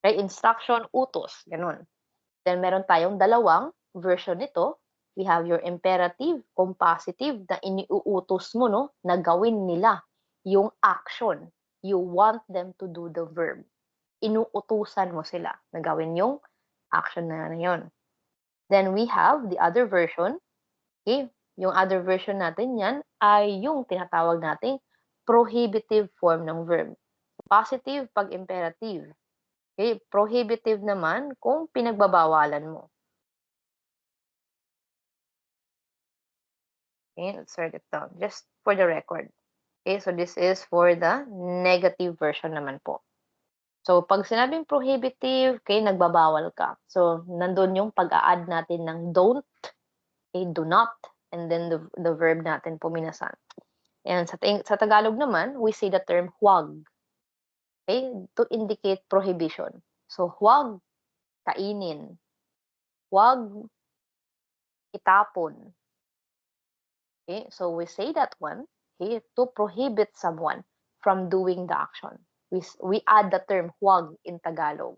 Okay, instruction, utos, gano'n. Then meron tayong dalawang version nito. We have your imperative, compositive na iniuutos mo 'no, na gawin nila yung action. You want them to do the verb. Inuutusan mo sila na gawin yung action na yun. Then we have the other version, okay? Yung other version natin yan ay yung tinatawag nating prohibitive form ng verb. Positive 'pag imperative. Okay, prohibitive naman kung pinagbabawalan mo. Okay, let's write it down just for the record. Okay, so this is for the negative version naman po. So, 'pag sinabing prohibitive, okay, nagbabawal ka. So, nandun yung pag-a-add natin ng don't, okay, do not, and then the verb natin po minasan. And sa Tagalog naman, we say the term huwag, okay, to indicate prohibition. So, huwag kainin, huwag itapon. Okay, so we say that one, okay, to prohibit someone from doing the action. We add the term huwag in Tagalog.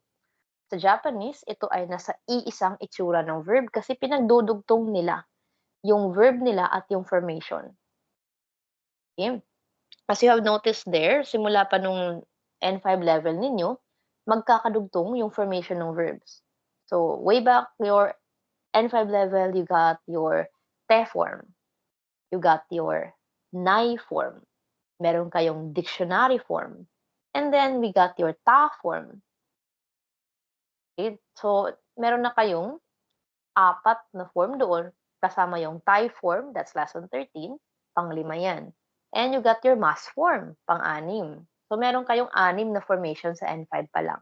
Sa Japanese, ito ay nasa iisang itsura ng verb kasi pinagdudugtong nila yung verb nila at yung formation. Okay? As you have noticed there, simula pa nung N5 level ninyo, magkakadugtong yung formation ng verbs. So, way back your N5 level, you got your te form, you got your nai form, meron kayong dictionary form, and then we got your ta form. Okay? So, meron na kayong apat na form doon, kasama yung Thai form, that's lesson 13, pang-5 yan. And you got your mass form, pang-6. So, meron kayong 6 na formation sa N5 pa lang.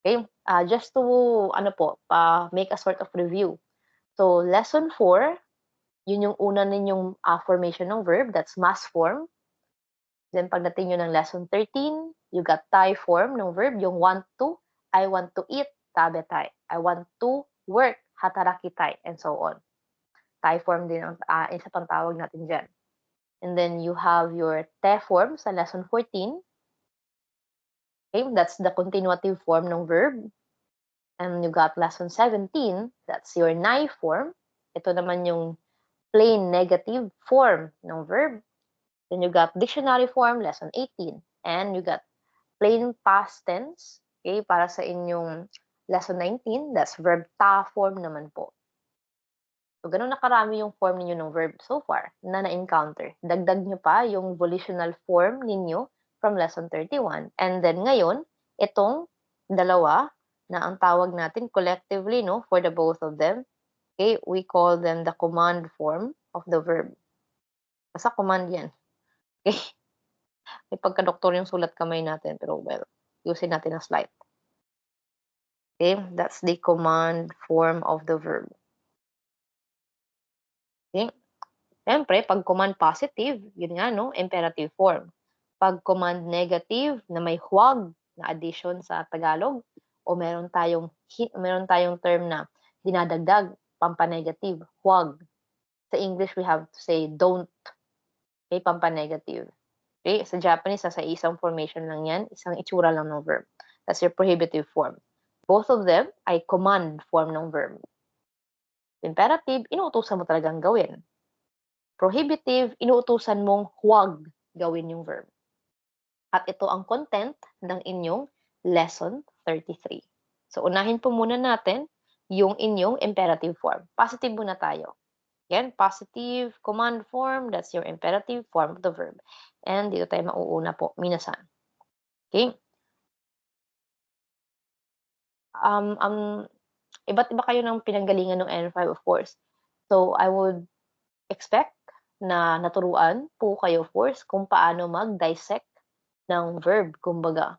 Okay? Just to, make a sort of review. So, lesson 4, yun yung una ninyong formation ng verb, that's mass form. Then, pagdating nyo ng lesson 13, you got Thai form ng verb, yung want to, I want to eat, tabetai. I want to work, hatarakitai, and so on. Thai form din ang isa pang tawag natin dyan. And then you have your te form sa lesson 14. Okay, that's the continuative form ng verb. And you got lesson 17, that's your nai form. Ito naman yung plain negative form ng verb. Then you got dictionary form, lesson 18. And you got plain past tense, okay, para sa inyong lesson 19, that's verb ta form naman po. So, gano'n na karami yung form ninyo ng verb so far na na-encounter. Dagdag nyo pa yung volitional form ninyo from lesson 31. And then ngayon, itong dalawa na ang tawag natin collectively, no, for the both of them, okay, we call them the command form of the verb. Basta command yan. Okay? May pagka-doktor yung sulat kamay natin, pero well, usin natin ang slide. Okay? That's the command form of the verb. Okay? Siyempre 'pag command positive, yun nga 'no, imperative form. 'Pag command negative na may huwag na addition sa Tagalog o meron tayong term na dinadagdag, pampa-negative, huwag. Sa English, we have to say don't, okay, pampa-negative. Okay, sa Japanese nasa isang formation lang 'yan, isang itsura lang ng verb. That's your prohibitive form. Both of them ay command form ng verb. Imperative, inuutusan mo talagang gawin. Prohibitive, inuutusan mong huwag gawin yung verb. At ito ang content ng inyong lesson 33. So, unahin po muna natin yung inyong imperative form. Positive muna tayo. Yan, positive command form, that's your imperative form of the verb. And dito tayo mauuna po, minasan. Okay? Iba't iba kayo ng pinanggalingan ng N5, of course. So, I would expect na naturuan po kayo, of course, kung paano mag-dissect ng verb, kumbaga.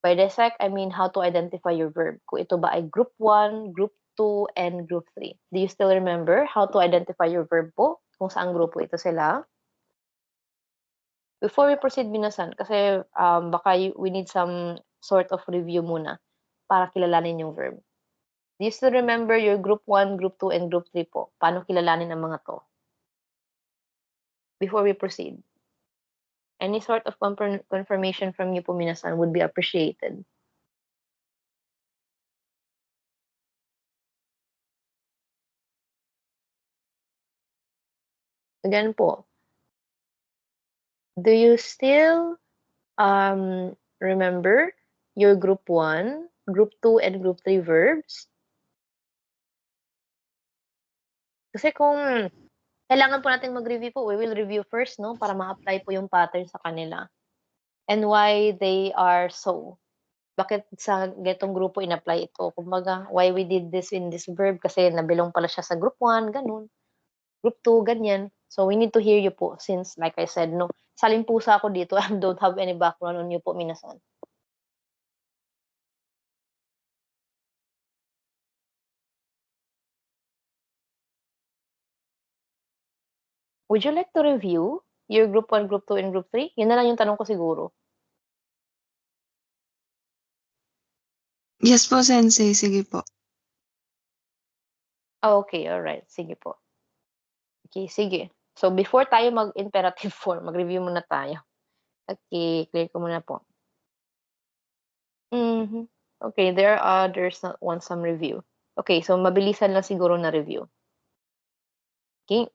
By dissect, I mean how to identify your verb. Kung ito ba ay group 1, group 2, and group 3. Do you still remember how to identify your verb po? Kung saang grupo ito sila? Before we proceed, minasan, kasi baka we need some sort of review muna para kilalanin yung verb. Do you still remember your group 1, group 2, and group 3 po? Paano kilalanin ang mga to? Before we proceed. Any sort of confirmation from you po, minasan, would be appreciated. Again po, do you still remember your group 1, group 2, and group 3 verbs? Kasi kung kailangan po nating mag-review po, we will review first 'no, para ma-apply po yung pattern sa kanila and why they are so. Bakit sa ganitong grupo in-apply ito, kumbaga why we did this in this verb kasi na-belong pala siya sa group 1 gano'n, group 2 ganyan. So, we need to hear you po since like I said 'no, salin pusa ako dito, I don't have any background on you po minasan. Would you like to review your group 1, group 2, and group 3? Yun na lang yung tanong ko siguro. Yes po, Sensei. Sige po. Okay, alright, sige po. Okay, sige. So, before tayo mag-imperative form, mag-review muna tayo. Okay, clear ko muna po. Mhm. Okay, there are others that want some review. Okay, so mabilisan lang siguro na review. Okay.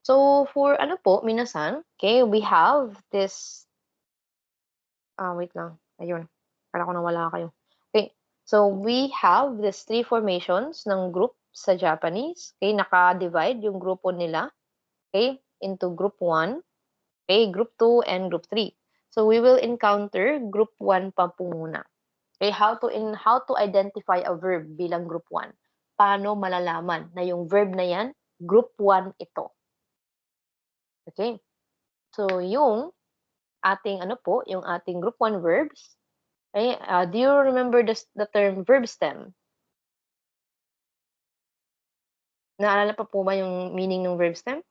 So, for ano po, minasan, okay, we have this wait lang. Ayun, akala ko nawala kayo. Okay, so we have these 3 formations ng group sa Japanese. Okay, naka-divide yung grupo nila, okay, into group 1, okay, group 2, and group 3. So, we will encounter group 1 pa po muna. Okay, how to identify a verb bilang group 1. Paano malalaman na yung verb na yan, group 1 ito. Okay? So, yung ating ano po, yung ating group 1 verbs, okay, do you remember the term verb stem? Naalala pa po ba yung meaning ng verb stem?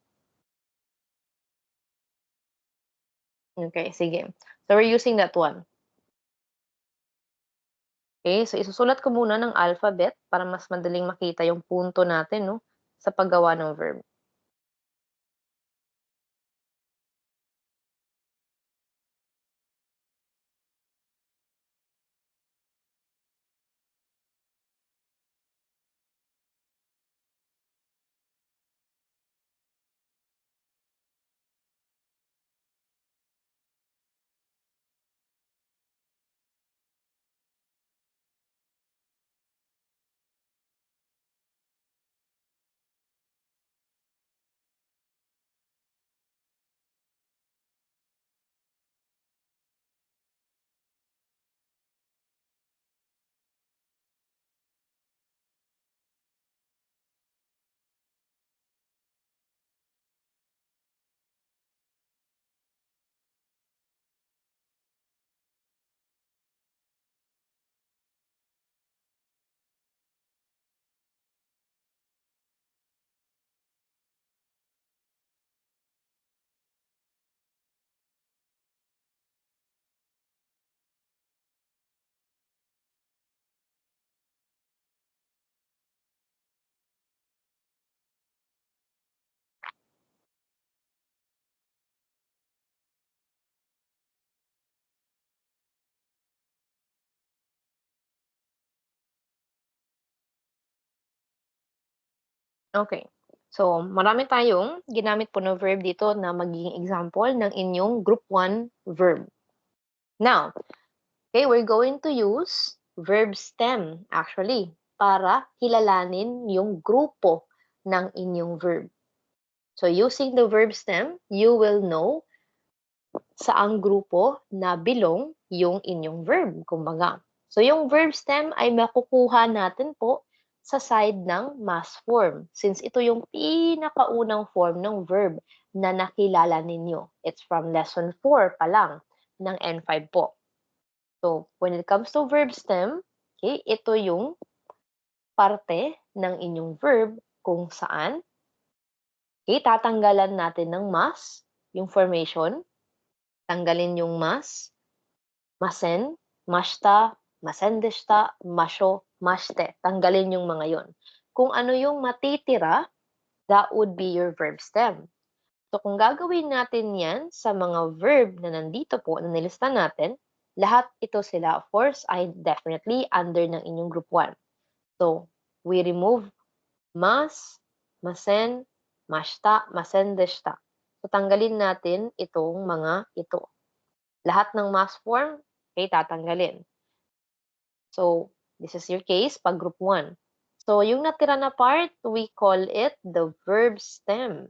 Okay, sige. So, we're using that one. Okay, so isusulat ko muna ng alphabet para mas madaling makita yung punto natin, no, sa paggawa ng verb. Okay. So, marami tayong ginamit po na verb dito na magiging example ng inyong group 1 verb. Now, okay, we're going to use verb stem actually para kilalanin yung grupo ng inyong verb. So, using the verb stem, you will know saang grupo na belong yung inyong verb, kumbaga. So, yung verb stem ay makukuha natin po sa side ng mass form since ito yung pinakaunang form ng verb na nakilala ninyo. It's from lesson 4 pa lang ng N5 po. So, when it comes to verb stem, okay, ito yung parte ng inyong verb kung saan okay, tatanggalan natin ng mas, yung formation, tanggalin yung mas, masen, mashita, masendeshita, masho, mashite. Tanggalin yung mga yon. Kung ano yung matitira, that would be your verb stem. So, kung gagawin natin yan sa mga verb na nandito po, na nilista natin, lahat ito sila, of course, ay definitely under ng inyong group 1. So, we remove mas, masen, mashita, masendeshita. So, tanggalin natin itong mga ito. Lahat ng mass form, okay, tatanggalin. So, this is your case pag group 1. So, yung natira na part, we call it the verb stem.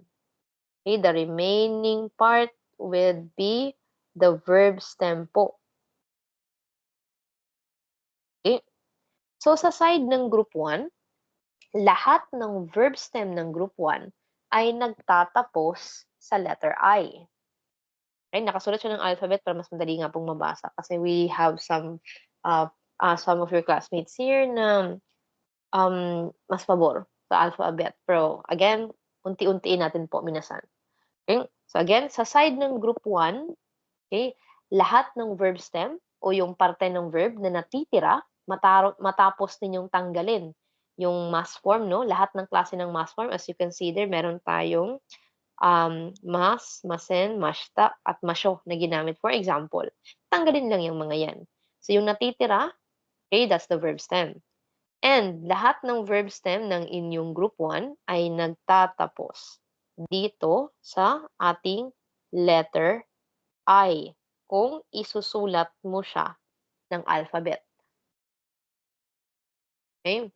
Okay, the remaining part will be the verb stem po. Okay? So, sa side ng group 1, lahat ng verb stem ng group 1 ay nagtatapos sa letter I. Okay, nakasulat siya ng alphabet para mas madali nga pong mabasa kasi we have some of your classmates here na mas pabor sa alphabet. Pero again, unti-untiin natin po minasan. Okay? So again, sa side ng group 1, okay, lahat ng verb stem o yung parte ng verb na natitira, matapos ninyong tanggalin yung mass form, no? Lahat ng klase ng mass form, as you can see there, meron tayong mas, masen, mashta, at masyo na ginamit. For example, tanggalin lang yung mga yan. So yung natitira, okay, that's the verb stem. And lahat ng verb stem ng inyong group 1 ay nagtatapos dito sa ating letter I kung isusulat mo siya ng alphabet. Okay?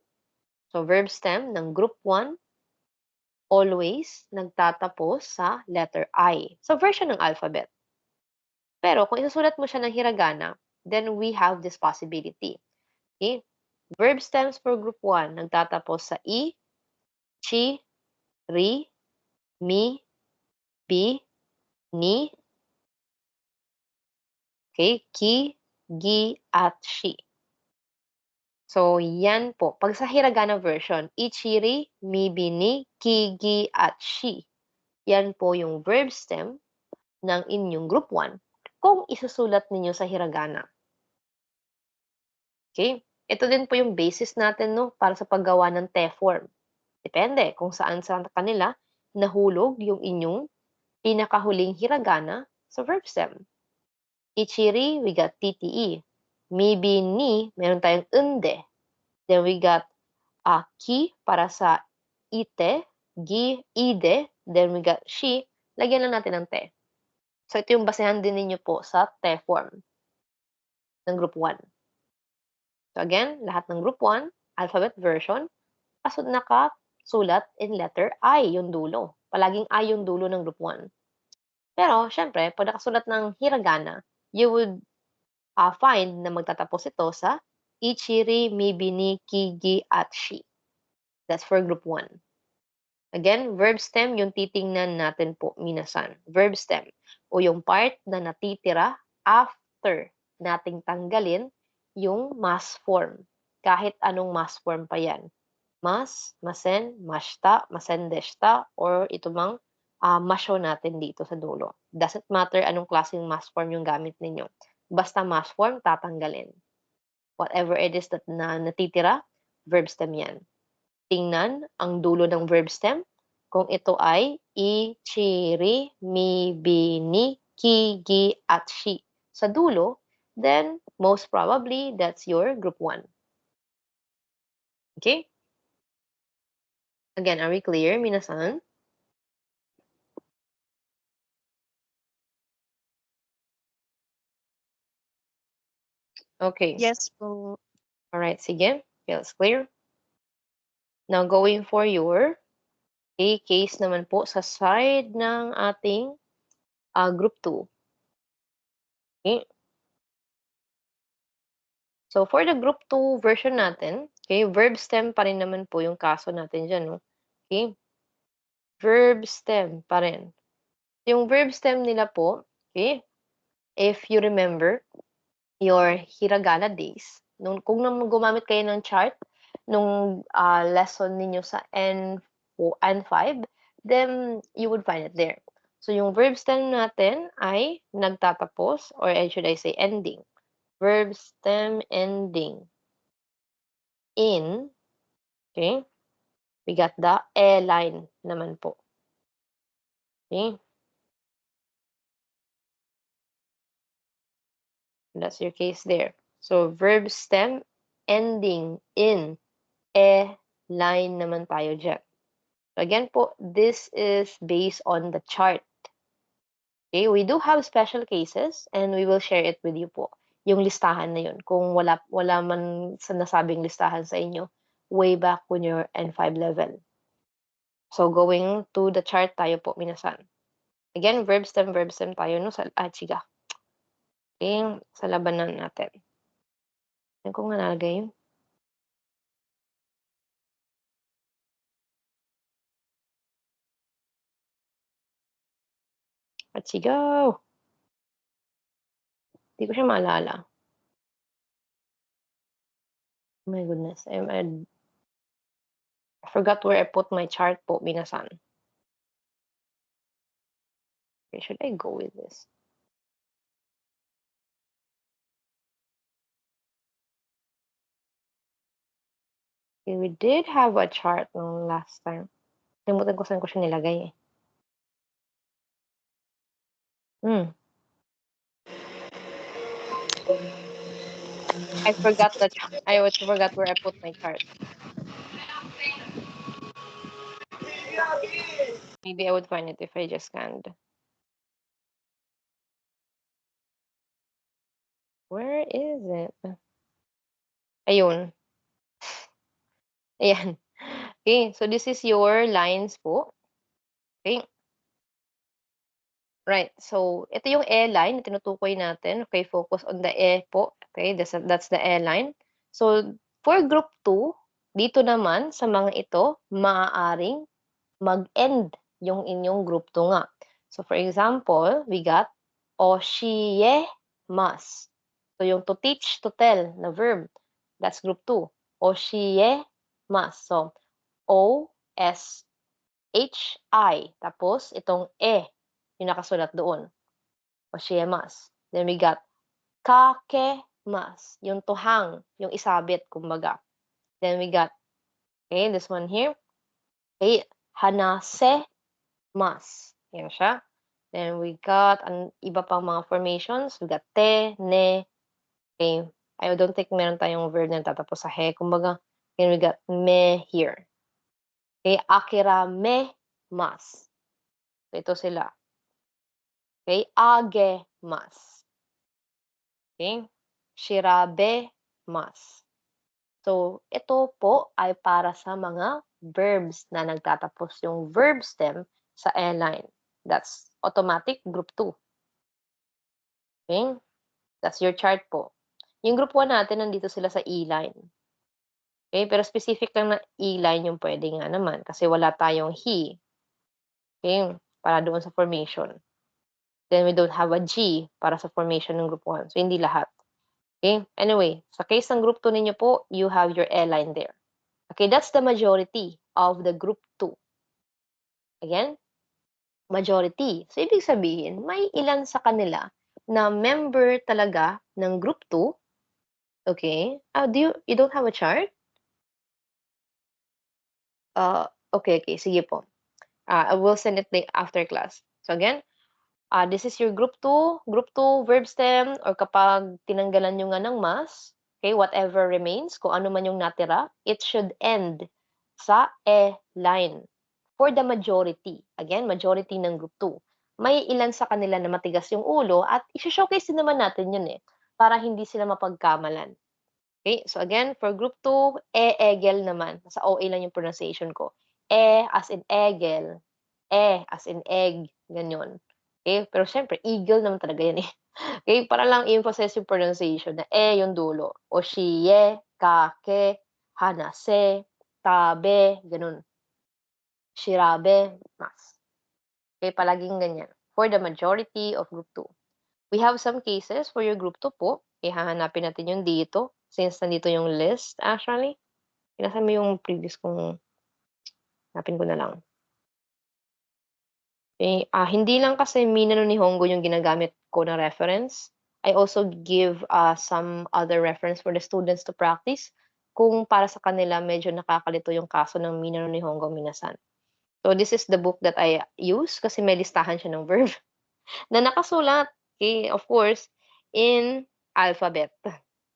So, verb stem ng group 1 always nagtatapos sa letter I. So, version ng alphabet. Pero kung isusulat mo siya ng hiragana, then we have this possibility. Okay? Verb stems for group 1 nagtatapos sa I, chi, ri, mi, bi, ni, okay, ki, gi, at shi. So, yan po. Pag sa hiragana version, ichiri, mi, bi, ni, ki, gi, at shi. Yan po yung verb stem ng inyong group 1 kung isusulat ninyo sa hiragana. Okay? Ito din po yung basis natin, no, para sa paggawa ng te form. Depende kung saan sa kanila nahulog yung inyong pinakahuling hiragana sa verb stem. Ichiri, we got TTE. Maybe ni, meron tayong unde. Then we got ki para sa ite, gi, ide. Then we got shi. Lagyan lang natin ng te. So ito yung basehan din ninyo po sa te form ng group 1. So again, lahat ng group 1, alphabet version, nakasulat in letter I yung dulo. Palaging I yung dulo ng group 1. Pero, syempre, pag nakasulat ng hiragana, you would find na magtatapos ito sa ichiri, mibi, ni, ki, gi, at shi. That's for group 1. Again, verb stem yung titingnan natin po minasan. Verb stem o yung part na natitira after nating tanggalin yung mass form. Kahit anong mass form pa yan. Mas, masen, mashta, masendeshta, or ito mang masyo natin dito sa dulo. Doesn't matter anong klaseng mass form yung gamit ninyo. Basta mass form, tatanggalin. Whatever it is that natitira, verb stem yan. Tingnan ang dulo ng verb stem. Kung ito ay i, chi, ri, mi, bi, ni, ki, gi, at shi. Sa dulo, then most probably that's your group 1. Okay? Again, are we clear, minasan? Okay. Yes po. Alright, sige. Feels clear? Now, going for your case naman po sa side ng ating group 2. Okay? So, for the group 2 version natin, okay, verb stem pa rin naman po yung kaso natin dyan, no? Okay? Verb stem pa rin. Yung verb stem nila po, okay, if you remember your hiragana days, kung gumamit kayo ng chart nung lesson ninyo sa N5, then you would find it there. So, yung verb stem natin ay nagtatapos, or should I say ending. Verb stem ending in, okay, we got the E line naman po. Okay? That's your case there. So, verb stem ending in E line naman tayo dyan. Again po, this is based on the chart. Okay, we do have special cases and we will share it with you po. Yung listahan na yun, kung wala man sa nasabing listahan sa inyo way back when you're N5 level. So going to the chart tayo po minasan. Again, verb stem tayo no sa chiga. Okay, sa labanan natin. Yan ko nga nalagay yun. Achigaw! Di ko siya maalala. Oh my goodness, I forgot where I put my chart po, minasan. Okay, should I go with this? Okay, we did have a chart nung last time. Kalimutan ko saan ko siya nilagay eh. I forgot where I put my chart. Maybe I would find it if I just scanned. Where is it? Ayun. Ayan. Okay, so this is your lines po. Okay. Right. So, ito yung E line na tinutukoy natin. Okay, focus on the E po. Okay, that's the E line. So, for group 2, dito naman sa mga ito, maaaring mag-end yung inyong group 2 nga. So, for example, we got oshiemasu. So, yung to teach, to tell na verb, that's group 2. Oshiemasu. So, O-S-H-I. Tapos, itong E, yung nakasulat doon. Oshiemasu. Then we got kakemasu. Yung tuhang, yung isabit, kumbaga. Then we got, okay, this one here. Okay, hanase mas. Yan siya. Then we got ang iba pang mga formations. We got te, ne. Okay. I don't think meron tayong verb na tatapos sa he. Kumbaga, then we got me here. Okay. Akira me mas. So, ito sila. Okay. Age mas. Okay. Shirabe mas. So, ito po ay para sa mga verbs na nagtatapos yung verb stem sa E line. That's automatic group 2. Okay? That's your chart po. Yung group 1 natin, nandito sila sa E line. Okay? Pero specific lang na E line yung pwede nga naman kasi wala tayong he. Okay? Para doon sa formation. Then we don't have a G para sa formation ng group 1. So, hindi lahat. Okay? Anyway, sa case ng group 2 ninyo po, you have your E line there. Okay, that's the majority of the group 2. Again, majority. So, ibig sabihin, may ilan sa kanila na member talaga ng group 2. Okay. You don't have a chart? Okay. Sige po. I will send it after class. So, again, this is your group 2. Group 2, verb stem, or kapag tinanggalan nyo nga ng mas, okay, whatever remains, kung ano man yung natira, it should end sa E line. For the majority. Again, majority ng group 2. May ilan sa kanila na matigas yung ulo at i-showcase din naman natin yun eh, para hindi sila mapagkamalan. Okay, so again, for group 2, egel naman. Sa OA lang yung pronunciation ko. As in egel. As in egg. Ganyan. Okay, pero syempre, eagle naman talaga yan eh. Okay, para lang emphasize yung pronunciation na yung dulo. Oshiye, kake, hanase, tabe, ganun. Shirabe, mas. Okay, palaging ganyan. For the majority of group 2. We have some cases for your group 2 po. Okay, hahanapin natin yung dito. Since nandito yung list, actually. Nasaan mo yung previous kong, hanapin ko na lang. Okay, hindi lang kasi Mina no Nihongo yung ginagamit ko na reference. I also give some other reference for the students to practice kung para sa kanila medyo nakakalito yung kaso ng Mina no Nihongo minasan. So, this is the book that I use kasi may listahan siya ng verb na nakasulat, okay, of course, in alphabet.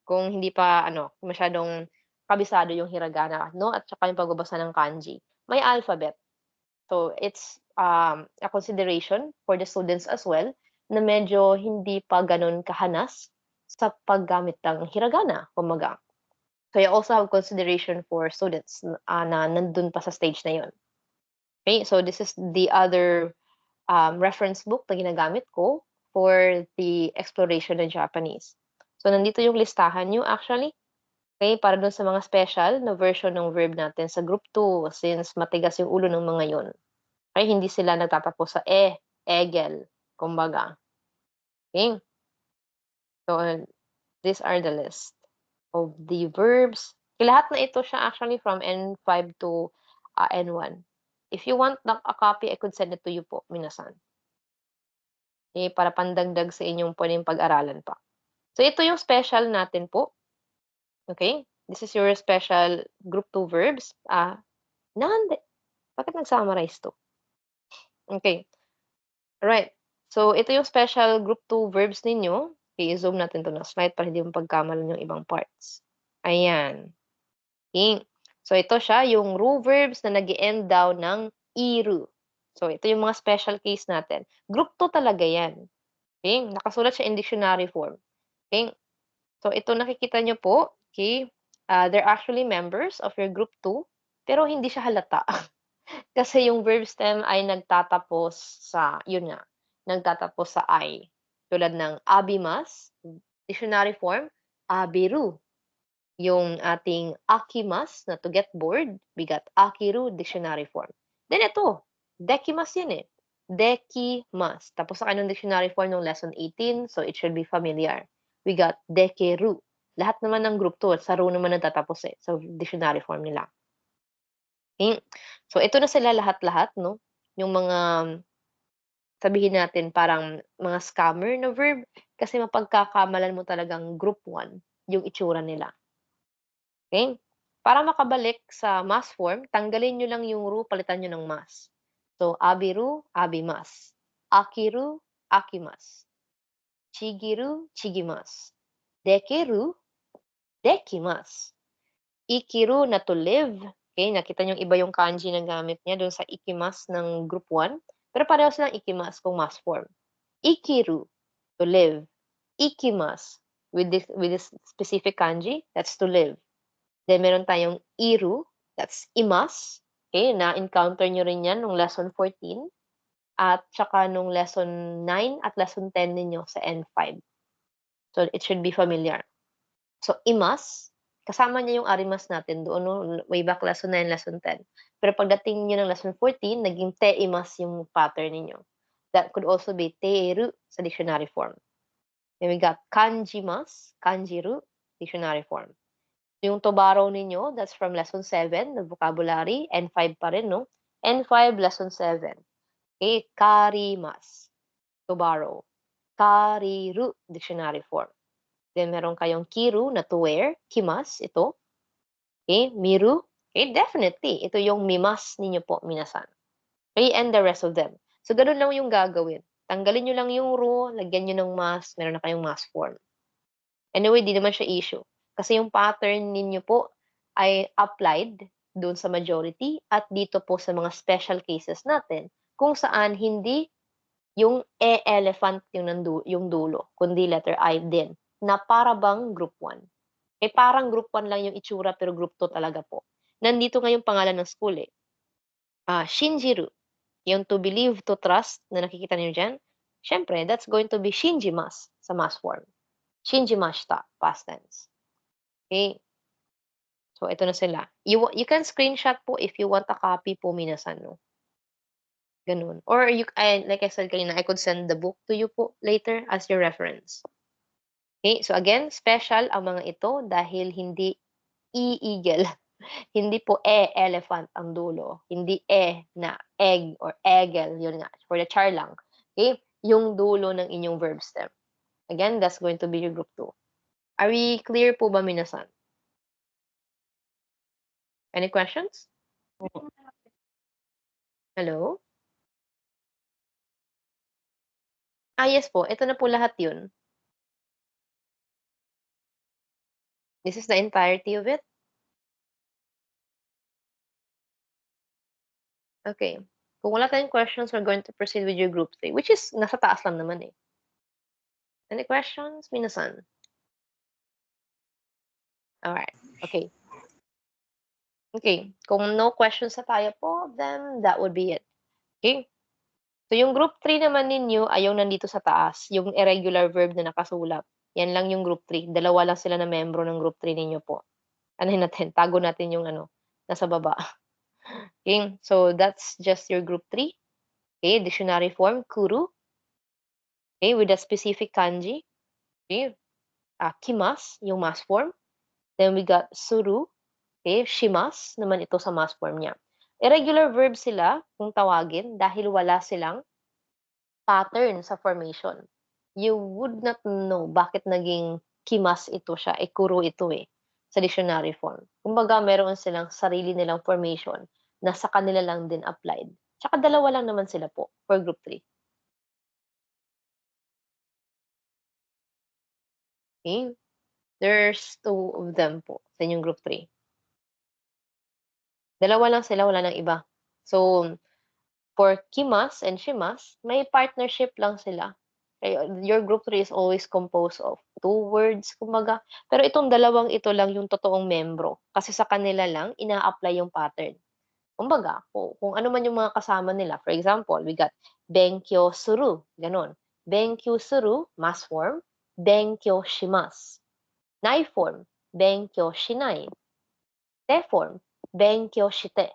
Kung hindi pa, masyadong kabisado yung hiragana, no? At saka yung pagbabasa ng kanji. May alphabet. So, it's, a consideration for the students as well na medyo hindi pa gano'n kahanas sa paggamit ng hiragana, kumbaga. So, you also have consideration for students na nandun pa sa stage na 'yun. Okay, so this is the other, reference book na ginagamit ko for the exploration ng Japanese. So, nandito yung listahan niyo actually, okay, para dun sa mga special na version ng verb natin sa group 2 since matigas yung ulo ng mga 'yun. Ay hindi sila nagtatapos sa egel, kumbaga. Okay. So, these are the list of the verbs. Lahat na ito siya actually from N5 to, N1. If you want a copy, I could send it to you po, minasan. Para pandagdag sa inyong puwedeng pag-aralan pa. So, ito yung special natin po, okay? This is your special group 2 verbs. Hindi. Bakit nag-summarize 'to? Okay. Alright. So, ito yung special group 2 verbs ninyo. I-zoom natin 'to na slide para hindi mapagkamalan yung ibang parts. Ayan. Okay. So, ito siya, yung ru verbs na nag-e-end daw ng iru. So, ito yung mga special case natin. Group 2 talaga yan. Okay. Nakasulat siya in dictionary form. Okay. So, ito nakikita nyo po, okay, they're actually members of your group 2, pero hindi siya halata. Kasi yung verb stem ay nagtatapos sa yun nga, nagtatapos sa I. Tulad ng abimas, dictionary form, abiru. Yung ating akimas na to get bored, we got akiru, dictionary form. Then ito, dekimas yan eh. Dekimas. Tapos sa kanyang dictionary form ng lesson 18, so it should be familiar. We got dekeru. Lahat naman ng group 2, sa ru naman nagtatapos eh, sa dictionary form nila. Okay. So, ito na sila lahat-lahat, no? Yung mga, sabihin natin parang mga scammer na verb kasi mapagkakamalan mo talagang group 1 yung itsura nila. Okay. Para makabalik sa mass form, tanggalin niyo lang yung ru, palitan niyo ng mas. So, abiru, abimas. Akiru, akimas. Chigiru, chigimas. Dekeru, dekimas. Ikiru na to live. Okay, nakita niyo iba yung kanji na gamit niya doon sa ikimas ng group 1, pero pareho silang ikimas kung mass form. Ikiru, to live. Ikimas, with this specific kanji, that's to live. Then meron tayong iru, that's imas. Okay, na-encounter niyo rin 'yan nung lesson 14 at tsaka nung lesson 9 at lesson 10 ninyo sa N5. So, it should be familiar. So, imas, kasama niya yung arimas natin doon 'no, way back lesson 9, lesson 10. Pero pagdating niyo ng lesson 14, naging te-imas yung pattern ninyo. That could also be teru sa dictionary form. Then we got kanjimas, kanjiru, dictionary form. Yung tobaro ninyo, that's from lesson 7 na vocabulary, N5 pa rin 'no. N5 lesson 7. Okay, karimas, tobaro. Kariru, dictionary form. Then meron kayong kiru na to wear, kimas, ito. Okay, miru, okay, definitely, ito yung mimas ninyo po, minasan. Okay, and the rest of them. So, ganun lang yung gagawin. Tanggalin niyo lang yung ru, lagyan niyo ng mas, meron na kayong mas form. Anyway, di naman siya issue. Kasi yung pattern ninyo po ay applied doon sa majority at dito po sa mga special cases natin kung saan hindi yung elephant yung yung dulo, kundi letter I din, na para bang group 1. Parang group 1 lang yung itsura pero group 2 talaga po. Nandito nga yung pangalan ng school eh. Shinjiru, yung to believe, to trust na nakikita niyo diyan. Siyempre, that's going to be shinjimas sa mass form. Shinjimashita, past tense. Okay. So, ito na sila. You can screenshot po if you want a copy po, minasan 'no, gano'n. Or like I said kanina, I could send the book to you po later as your reference. Okay, so again, special ang mga ito dahil hindi eagle, hindi po elephant ang dulo, hindi na egg or egel, yun nga, for the char lang. Okay, yung dulo ng inyong verb stem. Again, that's going to be your group 2. Are we clear po ba, minasan? Any questions? Hello? Yes po, ito na po lahat yun. This is the entirety of it. Okay. Kung wala tayong questions, we're going to proceed with your group 3, which is nasa taas lang naman eh. Any questions, minasan? Alright, okay. Okay, kung no questions na tayo po, then that would be it. Okay? So, yung group 3 naman ninyo ay yung nandito sa taas, yung irregular verb na nakasulat. Yan lang yung group 3. Dalawa lang sila na membro ng group 3 ninyo po. Anuhin natin, tago natin yung nasa baba. Okay, so that's just your group 3. Okay, dictionary form, kuru. Okay, with a specific kanji. Okay, kimas, yung mass form. Then we got suru. Okay, shimas naman ito sa mass form niya. Irregular verb sila kung tawagin dahil wala silang pattern sa formation. You would not know bakit naging kimas ito siya, kuro ito sa dictionary form. Kumbaga meron silang sarili nilang formation na sa kanila lang din applied. Tsaka dalawa lang naman sila po for group 3. Okay? There's 2 of them po sa inyong group 3. Dalawa lang sila, wala nang iba. So, for kimas and shimas, may partnership lang sila. Your group 3 is always composed of 2 words, kumbaga. Pero itong dalawang ito lang yung totoong membro. Kasi sa kanila lang, ina-apply yung pattern. Kumbaga, kung ano man yung mga kasama nila. For example, we got benkyo suru, ganon. Benkyo suru, mass form. Benkyo shimas. Nai form, benkyo shinai. Te form, benkyo shite.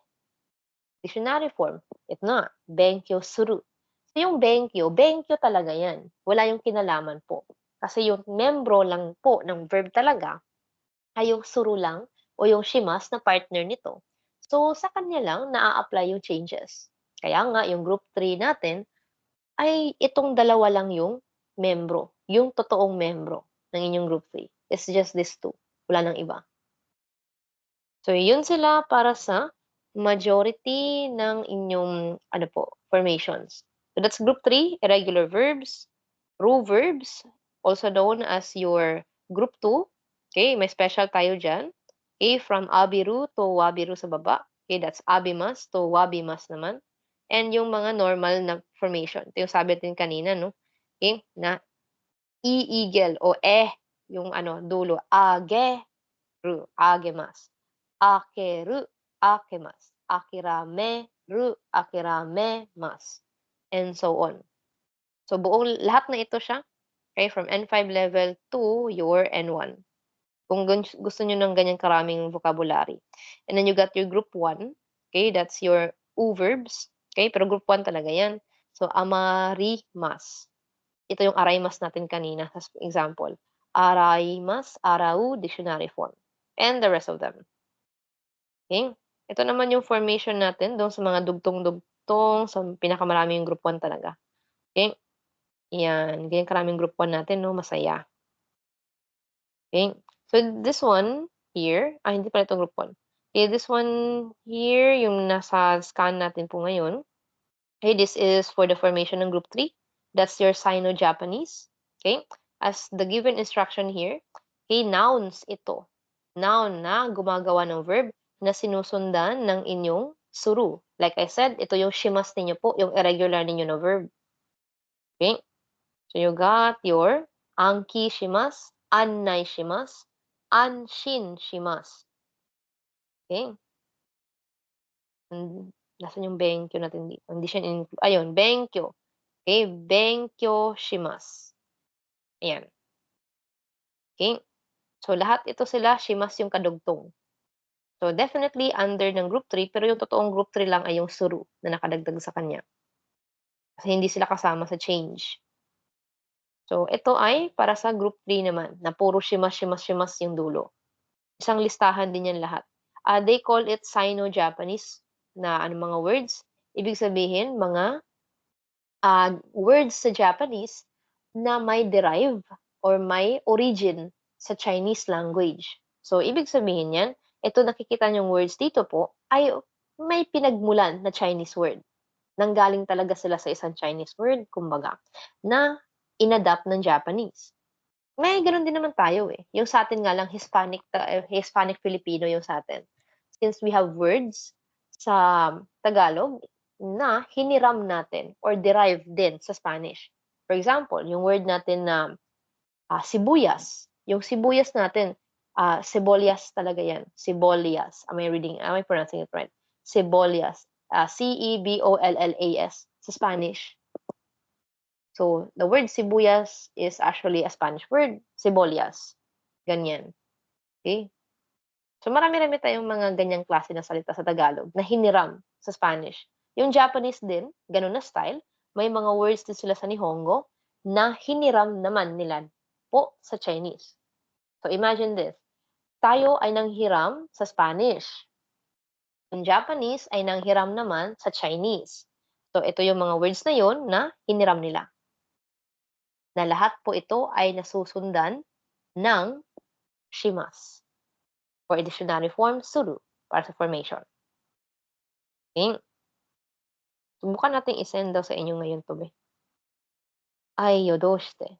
Dictionary form, ito na, benkyo suru. So yung benkyo talaga yan. Wala yung kinalaman po. Kasi yung membro lang po ng verb talaga ay yung suru lang o yung shimas na partner nito. So sa kanya lang naa-apply yung changes. Kaya nga yung group 3 natin ay itong dalawa lang yung membro, yung totoong membro ng inyong group 3. It's just these two. Wala nang iba. So, yun sila para sa majority ng inyong formations. So, that's group 3, irregular verbs, rule verbs, also known as your group 2. Okay, may special tayo dyan. Okay, from abiru to wabiru sa baba. Okay, that's abimas to wabimas naman. And yung mga normal na formation. Ito yung sabi natin kanina, no? Okay, na iigel o yung dulo, agemas. Akeru, akemasu. Akirameru, akiramemas. And so on. So, lahat na ito siya, okay, from N5 level to your N1. Kung gusto nyo ng ganyan karaming vocabulary. And then you got your group 1. Okay, that's your verbs. Okay, pero group 1 talaga yan. So, amarimas. Ito yung araimas natin kanina sa example. Araimas, arau, dictionary form. And the rest of them. Okay? Ito naman yung formation natin doon sa mga dugtong-dugtong, sa pinakamaraming group 1 talaga. Okay? Yan, ganyan karaming group 1 natin, no? Masaya. Okay? So, this one here, hindi pala itong group 1. Okay, this one here, yung nasa scan natin po ngayon. Okay, this is for the formation ng group 3. That's your Sino-Japanese. Okay? As the given instruction here, okay, nouns ito. Noun na gumagawa ng verb na sinusundan ng inyong suru. Like I said, ito yung shimas ninyo po, yung irregular ninyo na verb. Okay? So you got your anki shimas, annai shimas, anshin shimas. Okay? Nasaan yung benkyo natin dito? Hindi siya ayun, benkyo. Okay? Benkyo shimas. Ayan. Okay? So lahat ito sila, shimas yung kadugtong. So, definitely under ng group 3, pero yung totoong group 3 lang ay yung suru na nakadagdag sa kanya. Kasi hindi sila kasama sa change. So, ito ay para sa group 3 naman, na puro shimas yung dulo. Isang listahan din yan lahat. They call it Sino-Japanese na mga words. Ibig sabihin, mga words sa Japanese na may derive or may origin sa Chinese language. So, ibig sabihin yan, ito nakikita niyong words dito po ay may pinagmulan na Chinese word. Nanggaling talaga sila sa isang Chinese word, kumbaga, na inadapt ng Japanese. May ganoon din naman tayo eh. Yung sa atin nga lang, Hispanic Filipino yung sa atin. Since we have words sa Tagalog, na hiniram natin or derived din sa Spanish. For example, yung word natin na sibuyas. Yung sibuyas natin, sibolias talaga yan. Sibolias. Am I pronouncing it right? Sibolias. Cebolalas sa Spanish. So, the word sibuyas is actually a Spanish word, sibolias. Ganyan. Okay? So, marami-rami tayong mga ganyang klase ng salita sa Tagalog na hiniram sa Spanish. Yung Japanese din, ganun na style. May mga words din sila sa Nihongo na hiniram naman nila po sa Chinese. So, imagine this. Tayo ay nanghiram sa Spanish. Yung Japanese ay nanghiram naman sa Chinese. So, ito yung mga words na yun na hiniram nila. Na lahat po ito ay nasusundan ng shimas. For dictionary form, suru, para sa formation. Okay? Subukan nating i-send daw sa inyo ngayon 'to, be. Ay, yo, doshite.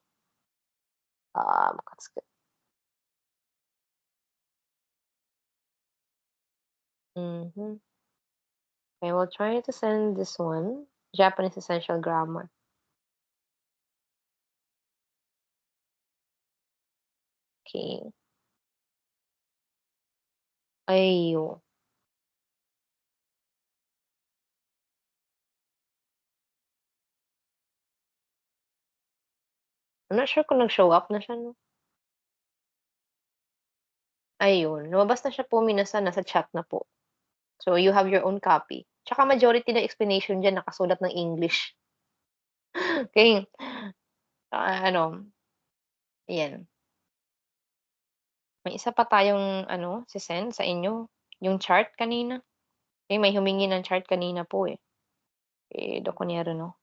Katsuki. Mhm. Okay, we'll try to send this one. Japanese Essential Grammar. Okay. Ayyo. I'm not sure kung nag-show up na siya 'no. Ayun, lumabas na siya po minasan, nasa chat na po. So, you have your own copy. Tsaka majority ng explanation diyan nakasulat ng English. Okay. Ano, ayan. May isa pa tayong ano, se-send sa inyo, yung chart kanina. Eh, may humingi ng chart kanina po, eh. Eh, do ko no?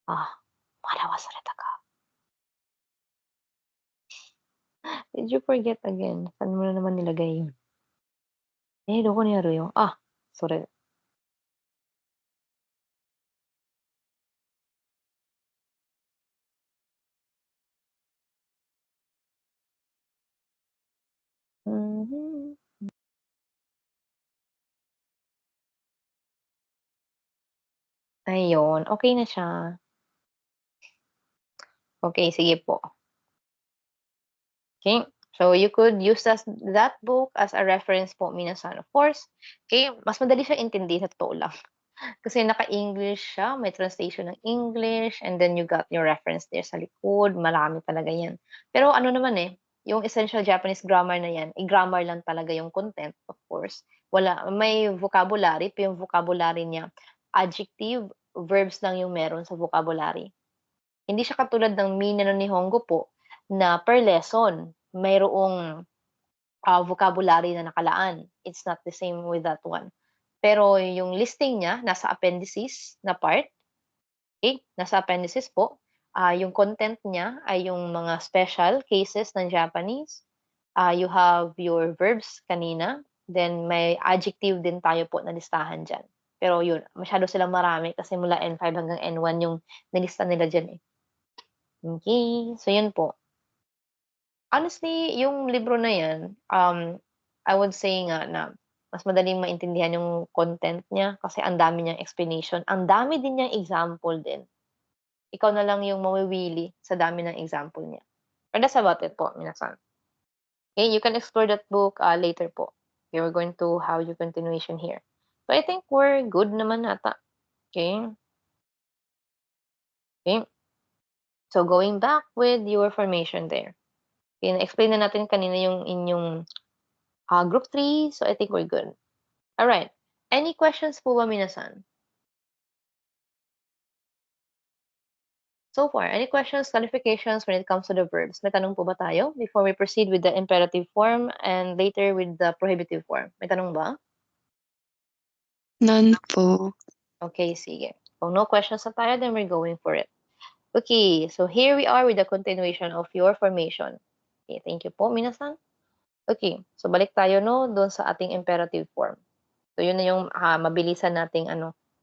Marawa ka. Did you forget again? Saan mo na naman nilagay yun? Eh, do ko yun? Sorry. Mhm. Ayun, okey na siya. Okey, sige po. Okay, so you could use that book as a reference po minasan. Of course, okay, mas madali siya intindihin sa totoo lang. Kasi naka-English siya, may translation ng English, and then you got your reference there sa likod, marami talaga yan. Pero ano naman eh, yung essential Japanese grammar na yan, grammar lang talaga yung content, of course. May vocabulary, pero yung vocabulary niya, adjective, verbs lang yung meron sa vocabulary. Hindi siya katulad ng Mina no Nihongo po, na per lesson, mayroong vocabulary na nakalaan. It's not the same with that one. Pero yung listing niya nasa appendices na part, okay, nasa appendices po. Yung content niya ay yung mga special cases ng Japanese. You have your verbs kanina, then may adjective din tayo po na listahan diyan. Pero yun, masyado silang marami kasi mula N5 hanggang N1 yung nilista nila diyan, eh. Okay, so yun po. Honestly, yung libro na 'yan, I would say nga na mas madaling maintindihan yung content niya kasi ang dami niyang explanation, ang dami din niyang example din. Ikaw na lang yung mawiwili sa dami ng example niya. And that's about it po, minasan. Okay, you can explore that book, later po. Okay, we're going to have your continuation here. So I think we're good naman ata. Okay, okay. So going back with your formation there. Okay, na-explain na natin kanina yung inyong group 3, so I think we're good. Alright. Any questions po ba minasan? So far, any questions, clarifications when it comes to the verbs? May tanong po ba tayo before we proceed with the imperative form and later with the prohibitive form? May tanong ba? None po. Okay, sige. Kung no questions na tayo, then we're going for it. Okay, so here we are with the continuation of your formation. Okay, thank you po, minasan. Okay, so balik tayo no doon sa ating imperative form. So yun na yung mabilisan nating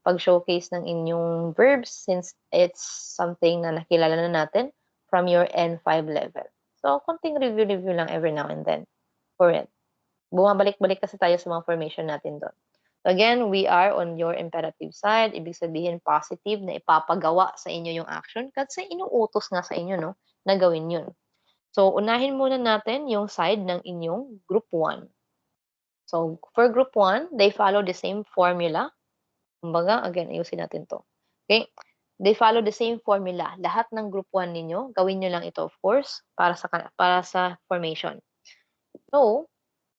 pag-showcase ng inyong verbs since it's something na nakilala na natin from your N5 level. So konting review lang every now and then for it. Bumabalik-balik kasi tayo sa mga formation natin doon. Again, we are on your imperative side. Ibig sabihin, positive na ipapagawa sa inyo yung action kasi inuutos nga sa inyo, no, na gawin yun. So, unahin muna natin yung side ng inyong group 1. So, for group 1, they follow the same formula. Kumbaga, again, ayusin natin to. Okay? They follow the same formula. Lahat ng group 1 ninyo, gawin nyo lang ito, of course, para sa formation. So,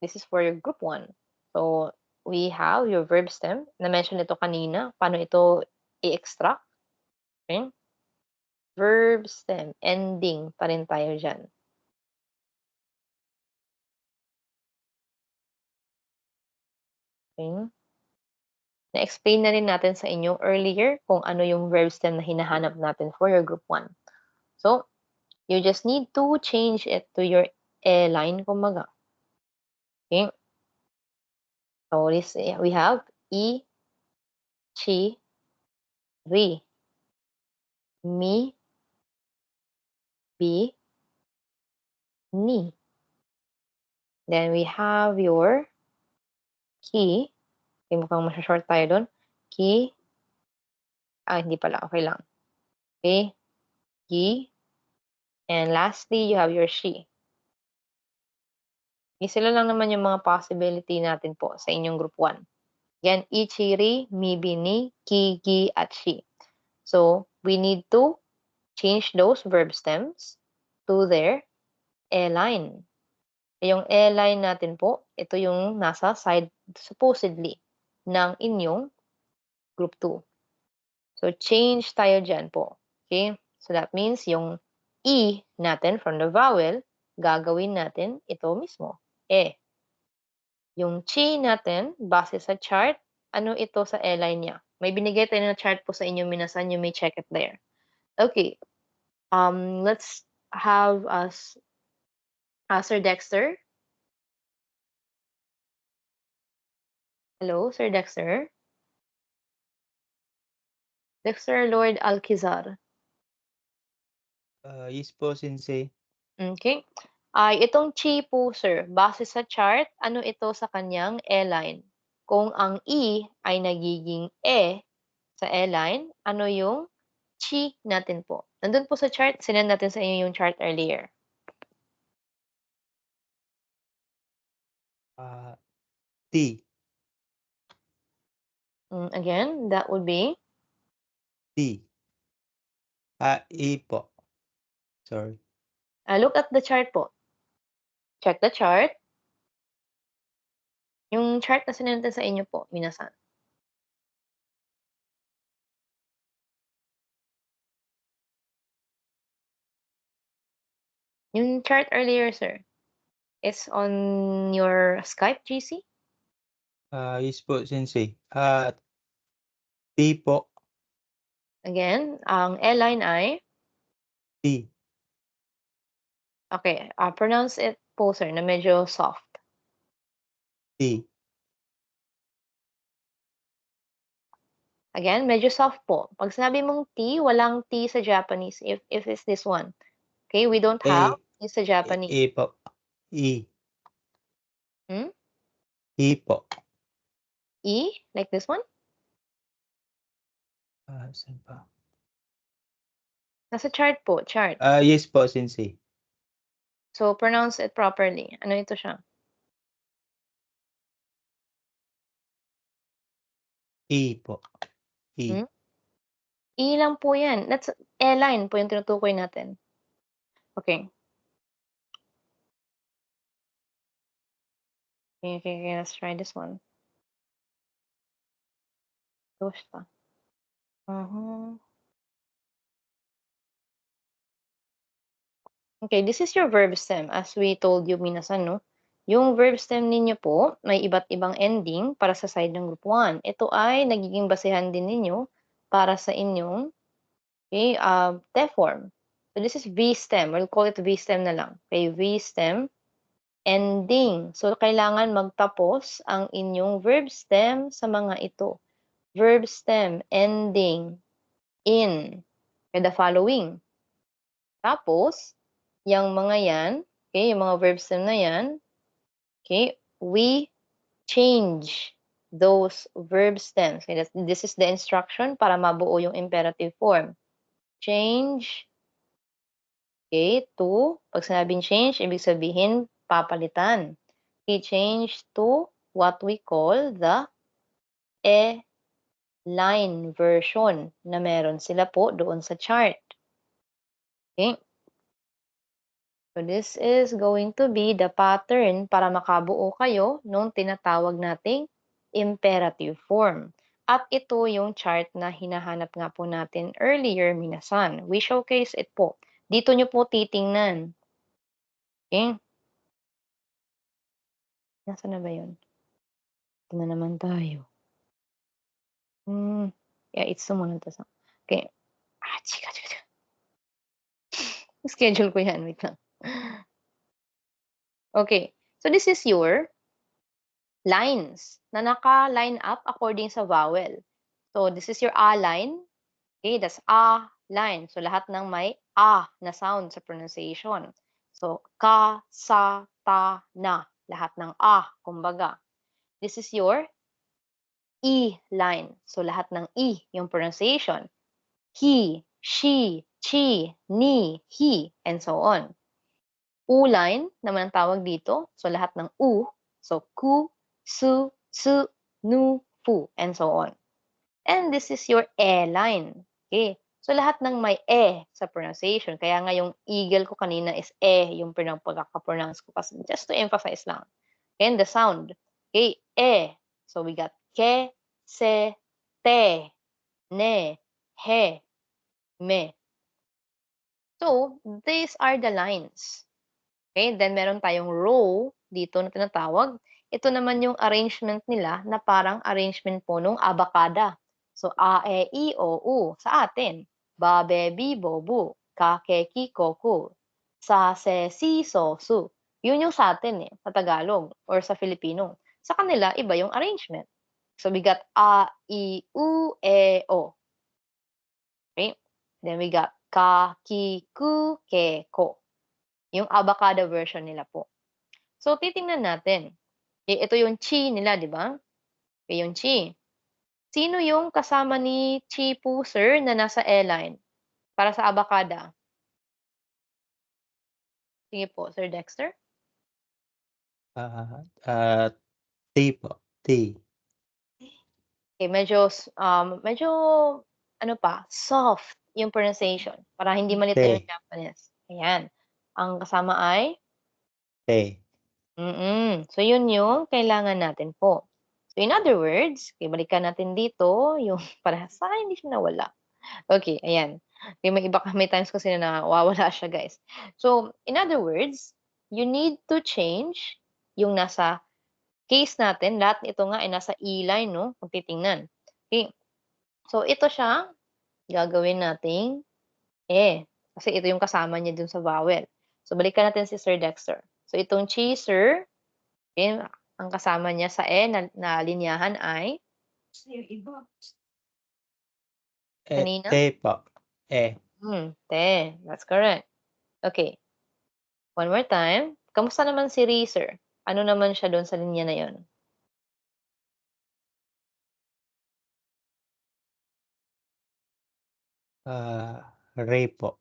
this is for your group 1. So, we have your verb stem. Na-mention ito kanina. Paano ito i-extract? Okay? Verb stem. Ending pa rin tayo dyan. Okay? Na-explain na rin natin sa inyo earlier kung ano yung verb stem na hinahanap natin for your group 1. So, you just need to change it to your line, kumbaga. Okay? So, this, we have I, chi, ri, mi, bi, ni. Then, we have your ki. Okay, mukhang masya-short tayo doon. Ki, hindi pala. Okay lang. Okay? Ki. And lastly, you have your she. Sila lang naman yung mga possibility natin po sa inyong group 1. Again, ichi, ri, mi, bi, ni, ki, gi, at she. So, we need to change those verb stems to their line. Yung line natin po, ito yung nasa side, supposedly, ng inyong group 2. So, change tayo dyan po. Okay? So, that means yung E natin from the vowel, gagawin natin ito mismo. Yung chi natin, base sa chart, ano ito sa line niya? May binigay tayo na chart po sa inyo, minasan, you may check it there. Okay. Let's have Sir Dexter. Hello, Sir Dexter. Dexter Lord Alquizar. Yes po, Sensei. Okay. Itong chi po, sir, base sa chart, ano ito sa kanyang line? Kung ang E ay nagiging sa line, ano yung chi natin po? Nandun po sa chart, sinend natin sa inyo yung chart earlier. T. Again, that would be? T. E po. Sorry. Look at the chart po. Check the chart. Yung chart na sinend natin sa inyo po, minasan. Yung chart earlier, sir, is on your Skype GC? Yes po, Sensei. T po. Again, ang line ay? T. Okay, pronounce it po, sir, na medyo soft. T. Again, medyo soft po. Pag sinabi mong T, walang T sa Japanese if it's this one. Okay, we don't have T sa Japanese. E po. E. E po. E, like this one? Saan pa? Nasa chart po, chart. Yes po, Sensei. So, pronounce it properly. Ano ito siya? E po. E. E lang po yan. That's line po yung tinutukoy natin. Okay. Okay, let's try this one. Gusto. Okay, this is your verb stem. As we told you, minasan, no? Yung verb stem ninyo po, may iba't ibang ending para sa side ng group 1. Ito ay nagiging basehan din ninyo para sa inyong T form. So, this is V stem. We'll call it V stem na lang. Okay, V stem ending. So, kailangan magtapos ang inyong verb stem sa mga ito. Verb stem ending in the following. Tapos, yung mga yan, okay, yung mga verb stem na yan, okay, we change those verb stems. Okay, this is the instruction para mabuo yung imperative form. Change, okay, to, pag sinabing change, ibig sabihin, papalitan. Okay, change to what we call the line version na meron sila po doon sa chart. Okay? So this is going to be the pattern para makabuo kayo nung tinatawag nating imperative form. At ito yung chart na hinahanap nga po natin earlier, minasan. We showcase it po. Dito nyo po titingnan. Okay? Nasaan na ba yun? Ito na naman tayo. Yeah, it's sumunod. Okay. Chika. Schedule ko yan. Wait lang. Okay. So this is your lines na naka-line up according sa vowel. So this is your A line. Okay, that's A line. So lahat ng may A na sound sa pronunciation. So ka, sa, ta, na. Lahat ng A, kumbaga. This is your E line. So lahat ng E yung pronunciation. He, she, chi, ni, he, and so on. U line naman ang tawag dito. So lahat ng U. So ku, su, su, nu, fu, and so on. And this is your E line. Okay. So lahat ng may E sa pronunciation. Kaya nga yung eagle ko kanina is E, yung pagkakapronounce ko. Just to emphasize lang. And the sound. Okay. E. So we got ke, se, te, ne, he, me. So these are the lines. Okay, then meron tayong row dito na tinatawag. Ito naman yung arrangement nila na parang arrangement po nung abakada. So, a, e, i, o, u sa atin. Ba, be, bi, bo, bu. Ka, ke, ki, ko, ku. Sa, se, si, so, su. Yun yung sa atin sa Tagalog or sa Filipino. Sa kanila, iba yung arrangement. So, we got a, i, u, e, o. Okay? Then we got ka, ki, ku, ke, ko. Yung avocado version nila po. So, titingnan natin. Ito yung chi nila, di ba? Yung chi. Sino yung kasama ni Chi po, sir, na nasa E-line? Para sa avocado. Sige po, Sir Dexter. T po. T. Okay, medyo, ano pa, soft yung pronunciation. Para hindi malito yung T. Japanese. Ayan. Ang kasama ay? T. So, yun yung kailangan natin po. So, in other words, balikan natin dito yung para sa hindi siya nawala. Okay, ayan. May times kasi na nawawala siya, guys. So, in other words, you need to change yung nasa case natin. Lahat ito nga ay nasa E-line, no? Kung titingnan. Okay. So, ito siya. Gagawin nating kasi ito yung kasama niya dun sa vowel. So, balikan natin si Sir Dexter. So, itong cheeser, okay, ang kasama niya sa na linyahan ay? Kanina? T po. E. Te. That's correct. Okay. One more time. Kamusta naman si Reeser? Ano naman siya doon sa linya na yon? Ray po.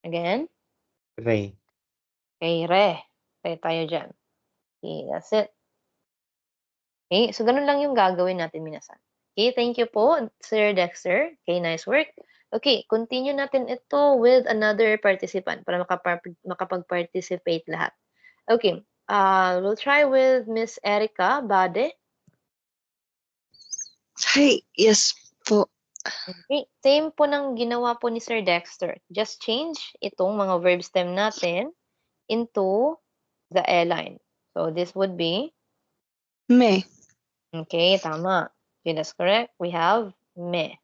Again? Ray. Okay, re. Re tayo dyan. Okay, that's it. Okay, so ganun lang yung gagawin natin, minasan. Okay, thank you po, Sir Dexter. Okay, nice work. Okay, continue natin ito with another participant para makapag-participate lahat. Okay, we'll try with Miss Erica Bade. Hi, yes po. Okay, same po ng ginawa po ni Sir Dexter. Just change itong mga verb stem natin into the E-line. So, this would be? Me. Okay, tama. Okay, that's correct. We have me.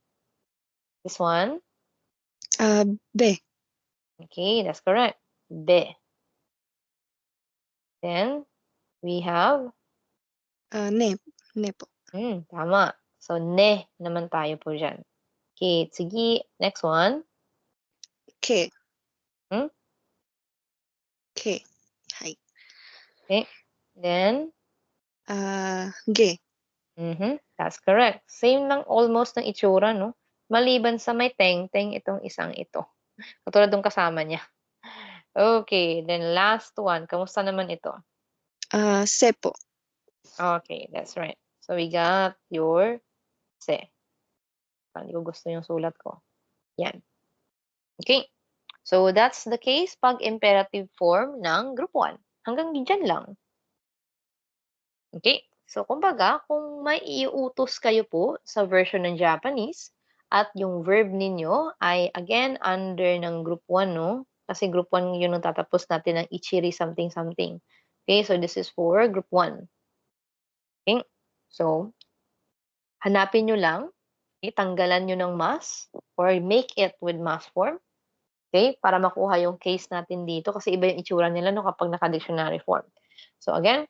This one? Be. Okay, that's correct. Be. Then, we have? Ne. Ne po. Tama. So, ne naman tayo po dyan. Okay, sige. Next one? Ke. Ke. Hi. Okay. Then? Ge. That's correct. Same lang almost ng itsura, no? Maliban sa may teng-teng itong isang ito. Katulad nung kasama niya. Okay, then last one. Kamusta naman ito? Se po. Okay, that's right. So we got your se. Hindi ko gusto yung sulat ko. Yan. Okay. So that's the case pag imperative form ng group 1. Hanggang dyan lang. Okay. So kumbaga, kung may iutos kayo po sa version ng Japanese at yung verb ninyo ay again under ng group 1, no? Kasi group 1 yun ang tatapos natin ng ichiri something something. Okay, so this is for group 1. Okay? So, hanapin nyo lang, okay, tanggalan nyo ng mas or make it with mas form. Okay? Para makuha yung case natin dito kasi iba yung itsura nila no, kapag naka-dictionary form. So again,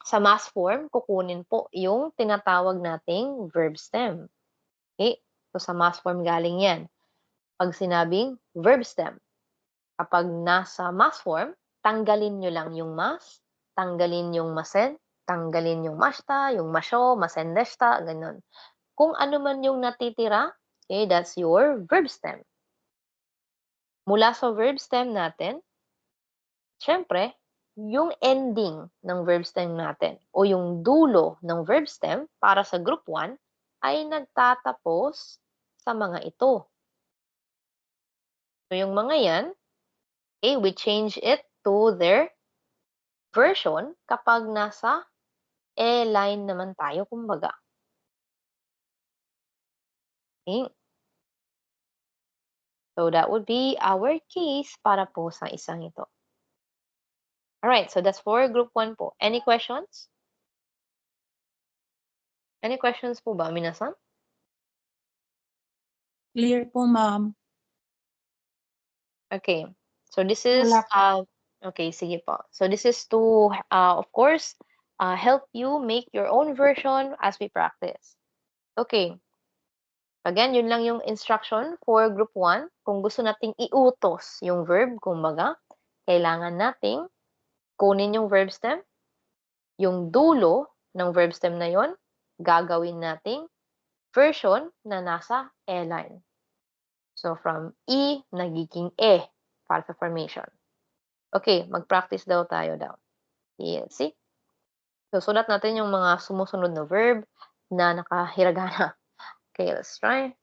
sa mas form, kukunin po yung tinatawag nating verb stem. Okay? So sa mas form galing yan. Pag sinabing verb stem, kapag nasa mas form, tanggalin nyo lang yung mas, tanggalin yung masen, tanggalin yung mashta, yung masyo, masendeshta, ganun. Kung ano man yung natitira, okay, that's your verb stem. Mula sa verb stem natin, syempre, yung ending ng verb stem natin o yung dulo ng verb stem para sa group 1 ay nagtatapos sa mga ito. So yung mga yan, okay, we change it to their version kapag nasa line naman tayo, kumbaga. Okay. So that would be our case para po sa isang ito. Alright, so that's for group 1 po. Any questions? Any questions po ba, minasan? Clear po, ma'am. Okay. So this is Wala po. okay, sige po. So this is to of course help you make your own version as we practice. Okay. Again, yun lang yung instruction for group 1. Kung gusto nating iutos yung verb, kumbaga, kailangan nating kunin yung verb stem, yung dulo ng verb stem na yon, gagawin nating version na nasa line. So from E, nagiging E para sa formation. Okay, mag-practice daw tayo daw. Yeah, see? So, sulat natin yung mga sumusunod na verb na nakahiragana. Okay, let's try.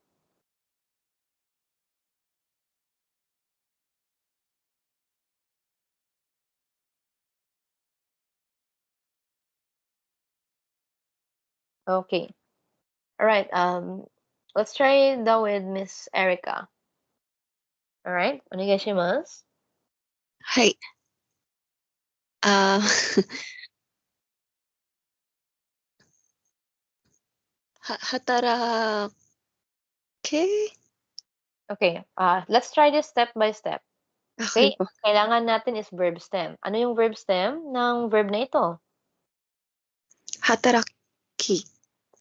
Okay. All right. Let's try daw with Miss Erica. All right. Onegaishimasu. はい。働け Okay. Let's try this step by step. Okay Okay. po. Kailangan natin is verb stem. Ano yung verb stem ng verb na ito? Hataraki.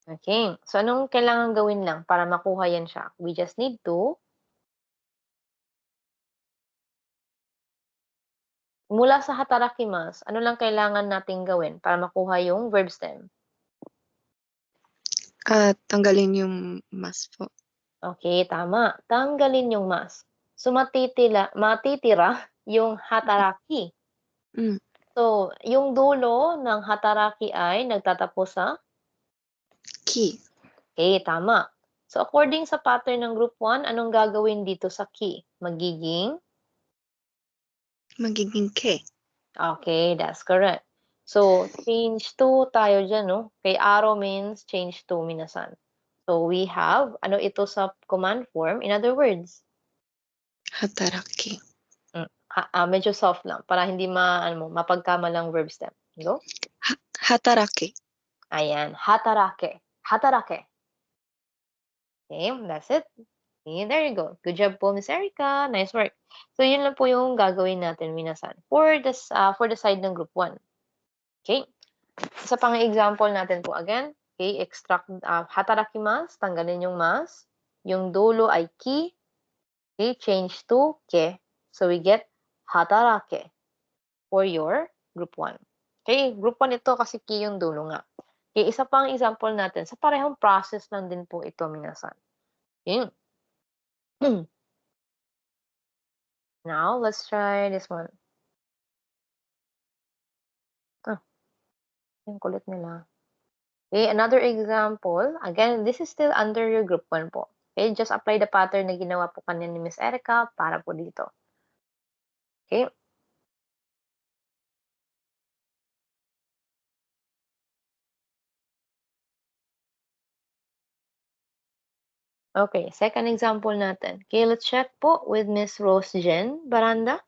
Okay. So, anong kailangan gawin lang para makuha yan siya? We just need to mula sa hatarakimasu, ano lang kailangan nating gawin para makuha yung verb stem? Tanggalin yung mas po. Okay, tama. Tanggalin yung mas. So, matitira yung hataraki. Mm. So, yung dulo ng hataraki ay nagtatapos sa? Ki. Okay, tama. So, according sa pattern ng group 1, anong gagawin dito sa ki? Magiging? ke. Okay, that's correct. So, change to tayo dyan, no? Kay arrow means change to, minasan. So, we have, ano ito sa command form? In other words, Hataraki. medyo soft lang para hindi mapagkamalang verb stem. Go? Hataraki. Ayan, hatarake. Hatarake. Okay, that's it. Okay, there you go. Good job po, Miss Erica. Nice work. So, yun lang po yung gagawin natin, minasan. For the side ng group 1. Okay? Isa pang example natin po again. Okay, extract hatarakimasu, tanggalin yung mas. Yung dulo ay ki. Okay, change to ke. So we get hatarake for your group 1. Okay, group 1 ito kasi ki yung dulo nga. Okay, isa pang example natin, sa parehong process lang din po ito minasan. Okay. Now, let's try this one. Yung kulit nila. Okay, another example. Again, this is still under your group 1 po. Okay, just apply the pattern na ginawa po kanina ni Miss Erica para po dito. Okay. Okay, second example natin. Okay, let's check po with Miss Rose Jen Baranda.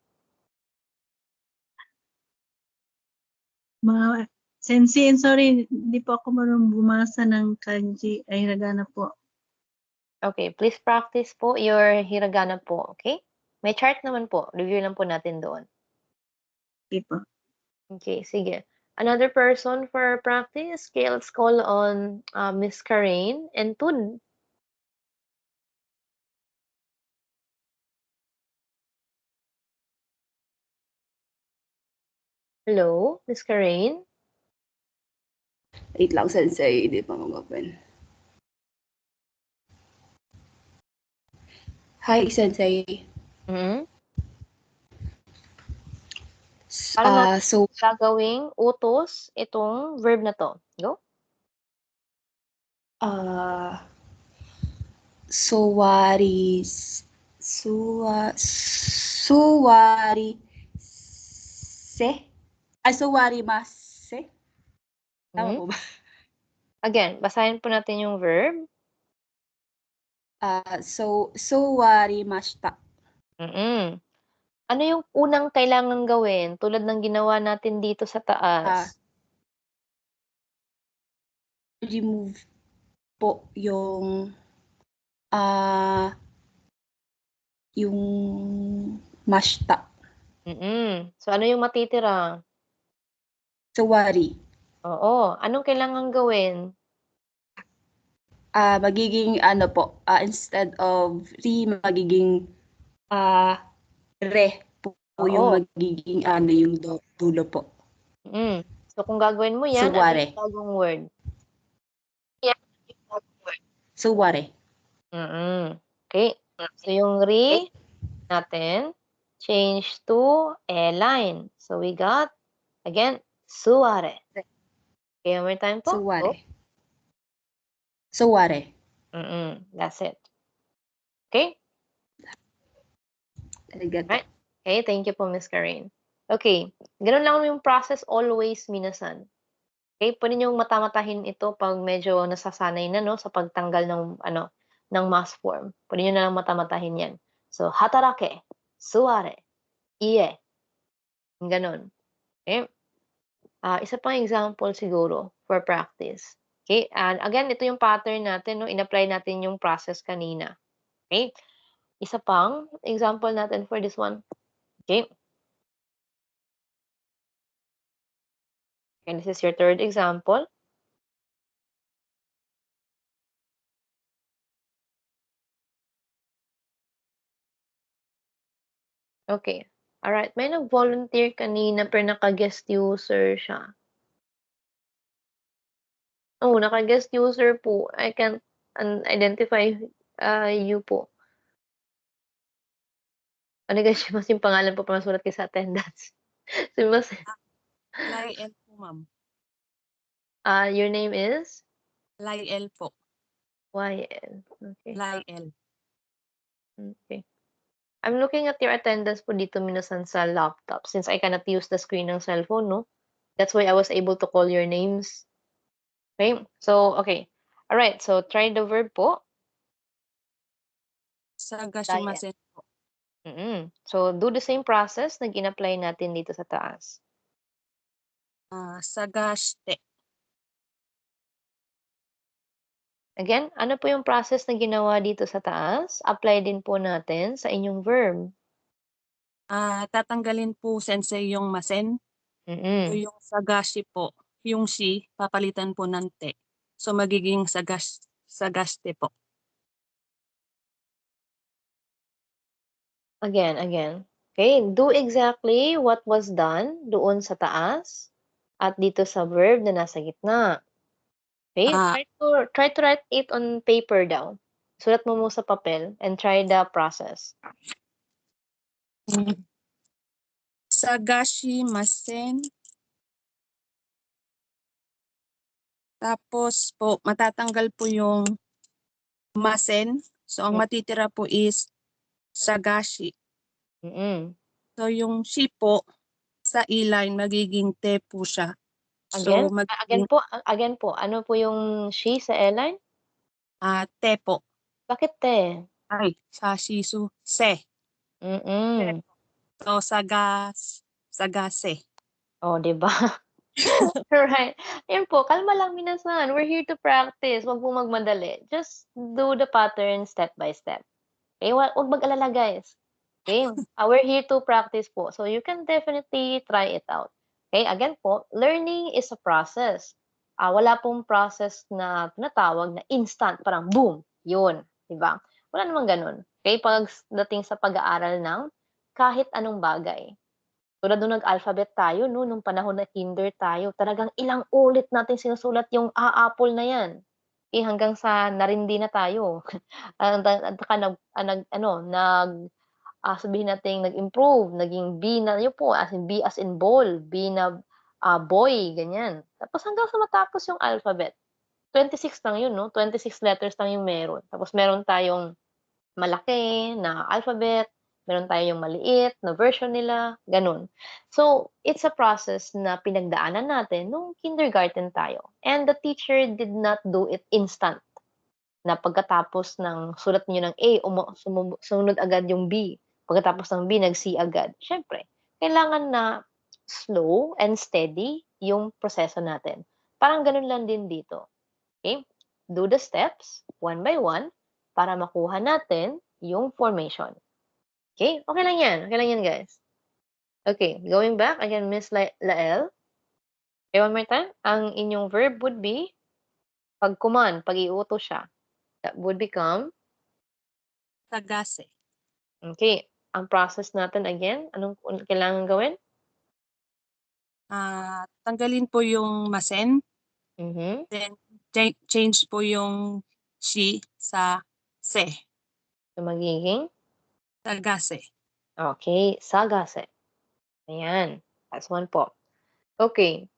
Mga Sensei, sorry, hindi po ako marunong bumasa ng kanji ay hiragana po. Okay, please practice po your hiragana po, okay? May chart naman po. Review lang po natin doon. Okay po. Okay, sige. Another person for practice. Okay, let's call on Miss Karain and Tun. Hello, Miss Karain? Wait lang, Sensei. Hindi pa mag-open. Hi, Sensei. Mm-hmm. Paano natin So, gagawing utos itong verb na to? Go. suwari suwarimase. Tama Mhm. po ba? Again, basahin po natin yung verb. Suwarimashita. Ano yung unang kailangang gawin tulad ng ginawa natin dito sa taas? Remove po yung mashita. So, ano yung matitira? Suwari. Oo. Anong kailangang gawin? Magiging ano po, instead of magiging re po yung Oo. magiging ano yung dulo po. So, kung gagawin mo yan, ano Suware. yung bagong word? Suware. Okay. So, yung re natin, change to a line. So, we got, again, suware. Okay, one more time po. Suware. Suware. That's it. Okay? Arigato. Right. Okay, thank you po, Miss Karen. Okay, ganun lang yung process always, minasan. Okay, pwede niyong mata-matahin ito pag medyo nasasanay na, no, sa pagtanggal ng, ng mass form. Pwede niyo na lang mata-matahin yan. So, hatarake, suware, ie. Ganun. Okay? Isa pang example siguro for practice. Okay, and again, ito yung pattern natin, no, in-apply natin yung process kanina. Okay? Isa pang example natin for this one. Okay? And this is your third example. Okay. Alright, may nag-volunteer kanina pero naka-guest user siya. Oh, naka-guest user po. I can't identify you po. Ano guys, mas yung pangalan po para masulat kayo sa attendance. Sumimasen. Lael po, ma'am. Your name is? Lael po. YL. Okay. Lael. Okay. I'm looking at your attendance po dito minasan sa laptop since I cannot use the screen ng cellphone, no? That's why I was able to call your names. Okay? So, okay. Alright, so try the verb po. Sagashimasen po. So, do the same process na gin-apply natin dito sa taas. Sagashite. Again, ano po yung process na ginawa dito sa taas? Apply din po natin sa inyong verb. Tatanggalin po, Sensei, yung masen. Yung sagashi po. Yung shi, papalitan po ng te. So, magiging sagaste po. Again. Okay, do exactly what was done doon sa taas at dito sa verb na nasa gitna. Okay? Ah. Try to write it on paper daw. Sulat mo sa papel and try the process. Sagashimasen. Tapos po, matatanggal po yung masen. So, ang matitira po is sagashi. Mm-mm. So, yung shi po, sa E-line, magiging te po siya. Again? So, Again po. Ano po yung she sa airline? te po. Bakit te? Ay, sa shisu, se. Mm-mm. So, sagase. Oh, di ba? Right. Ayun po, kalma lang minasan. We're here to practice. Wag po magmadali. Just do the pattern step by step. Okay? Wag mag-alala, guys. Okay? We're here to practice po. So, you can definitely try it out. Okay? Again po, learning is a process. Wala pong process na tinatawag na instant. Parang boom! Yun. Diba? Wala namang ganun. Okay? Pagdating sa pag-aaral ng kahit anong bagay. Tulad nung nag-alphabet tayo, no, nung panahon na kinder tayo, talagang ilang ulit natin sinusulat yung apple na yan. Eh, hanggang sa narindi na tayo. Sabihin natin nag-improve, naging B na yun po, as in B as in ball, B na boy, ganyan. Tapos hanggang sa matapos yung alphabet. 26 lang yun, no? 26 letters lang yung meron. Tapos meron tayong malaki na alphabet, meron tayong maliit na version nila, ganun. So, it's a process na pinagdaanan natin nung kindergarten tayo. And the teacher did not do it instant. Na pagkatapos ng sulat niyo ng A, sumunod agad yung B. Pagkatapos ng B, nag-C agad. Siyempre, kailangan na slow and steady yung proseso natin. Parang ganun lang din dito. Okay? Do the steps one by one para makuha natin yung formation. Okay? Okay lang yan. Okay lang yan, guys. Okay, going back again, Miss Lael. Okay, one more time. Ang inyong verb would be pag command, pag iutos siya. That would become Sagase. okay. Ang process natin again, anong kailangan gawin? Tanggalin po yung masen. Mhm. Then, change po yung shi sa se. So, magiging? Sagase. Okay, sagase. Ayan. That's one po. Okay.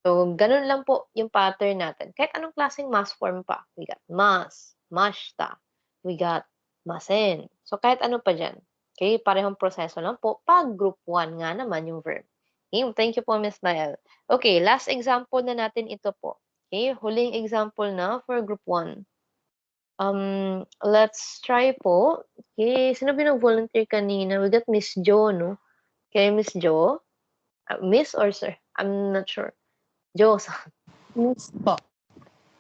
So, ganun lang po yung pattern natin. Kahit anong klaseng mass form pa. We got mas, mashta. We got masen. So, kahit ano pa dyan. Okay, parehong proseso lang po. Pag group 1 nga naman yung verb. Okay, thank you po, Miss Lael. Okay, last example na natin ito po. Okay, huling example na for group 1. Let's try po. Okay, sino binag-volunteer kanina? We got Miss Jo, no? Okay, Miss Jo? Miss or sir? I'm not sure. Jo, Miss po.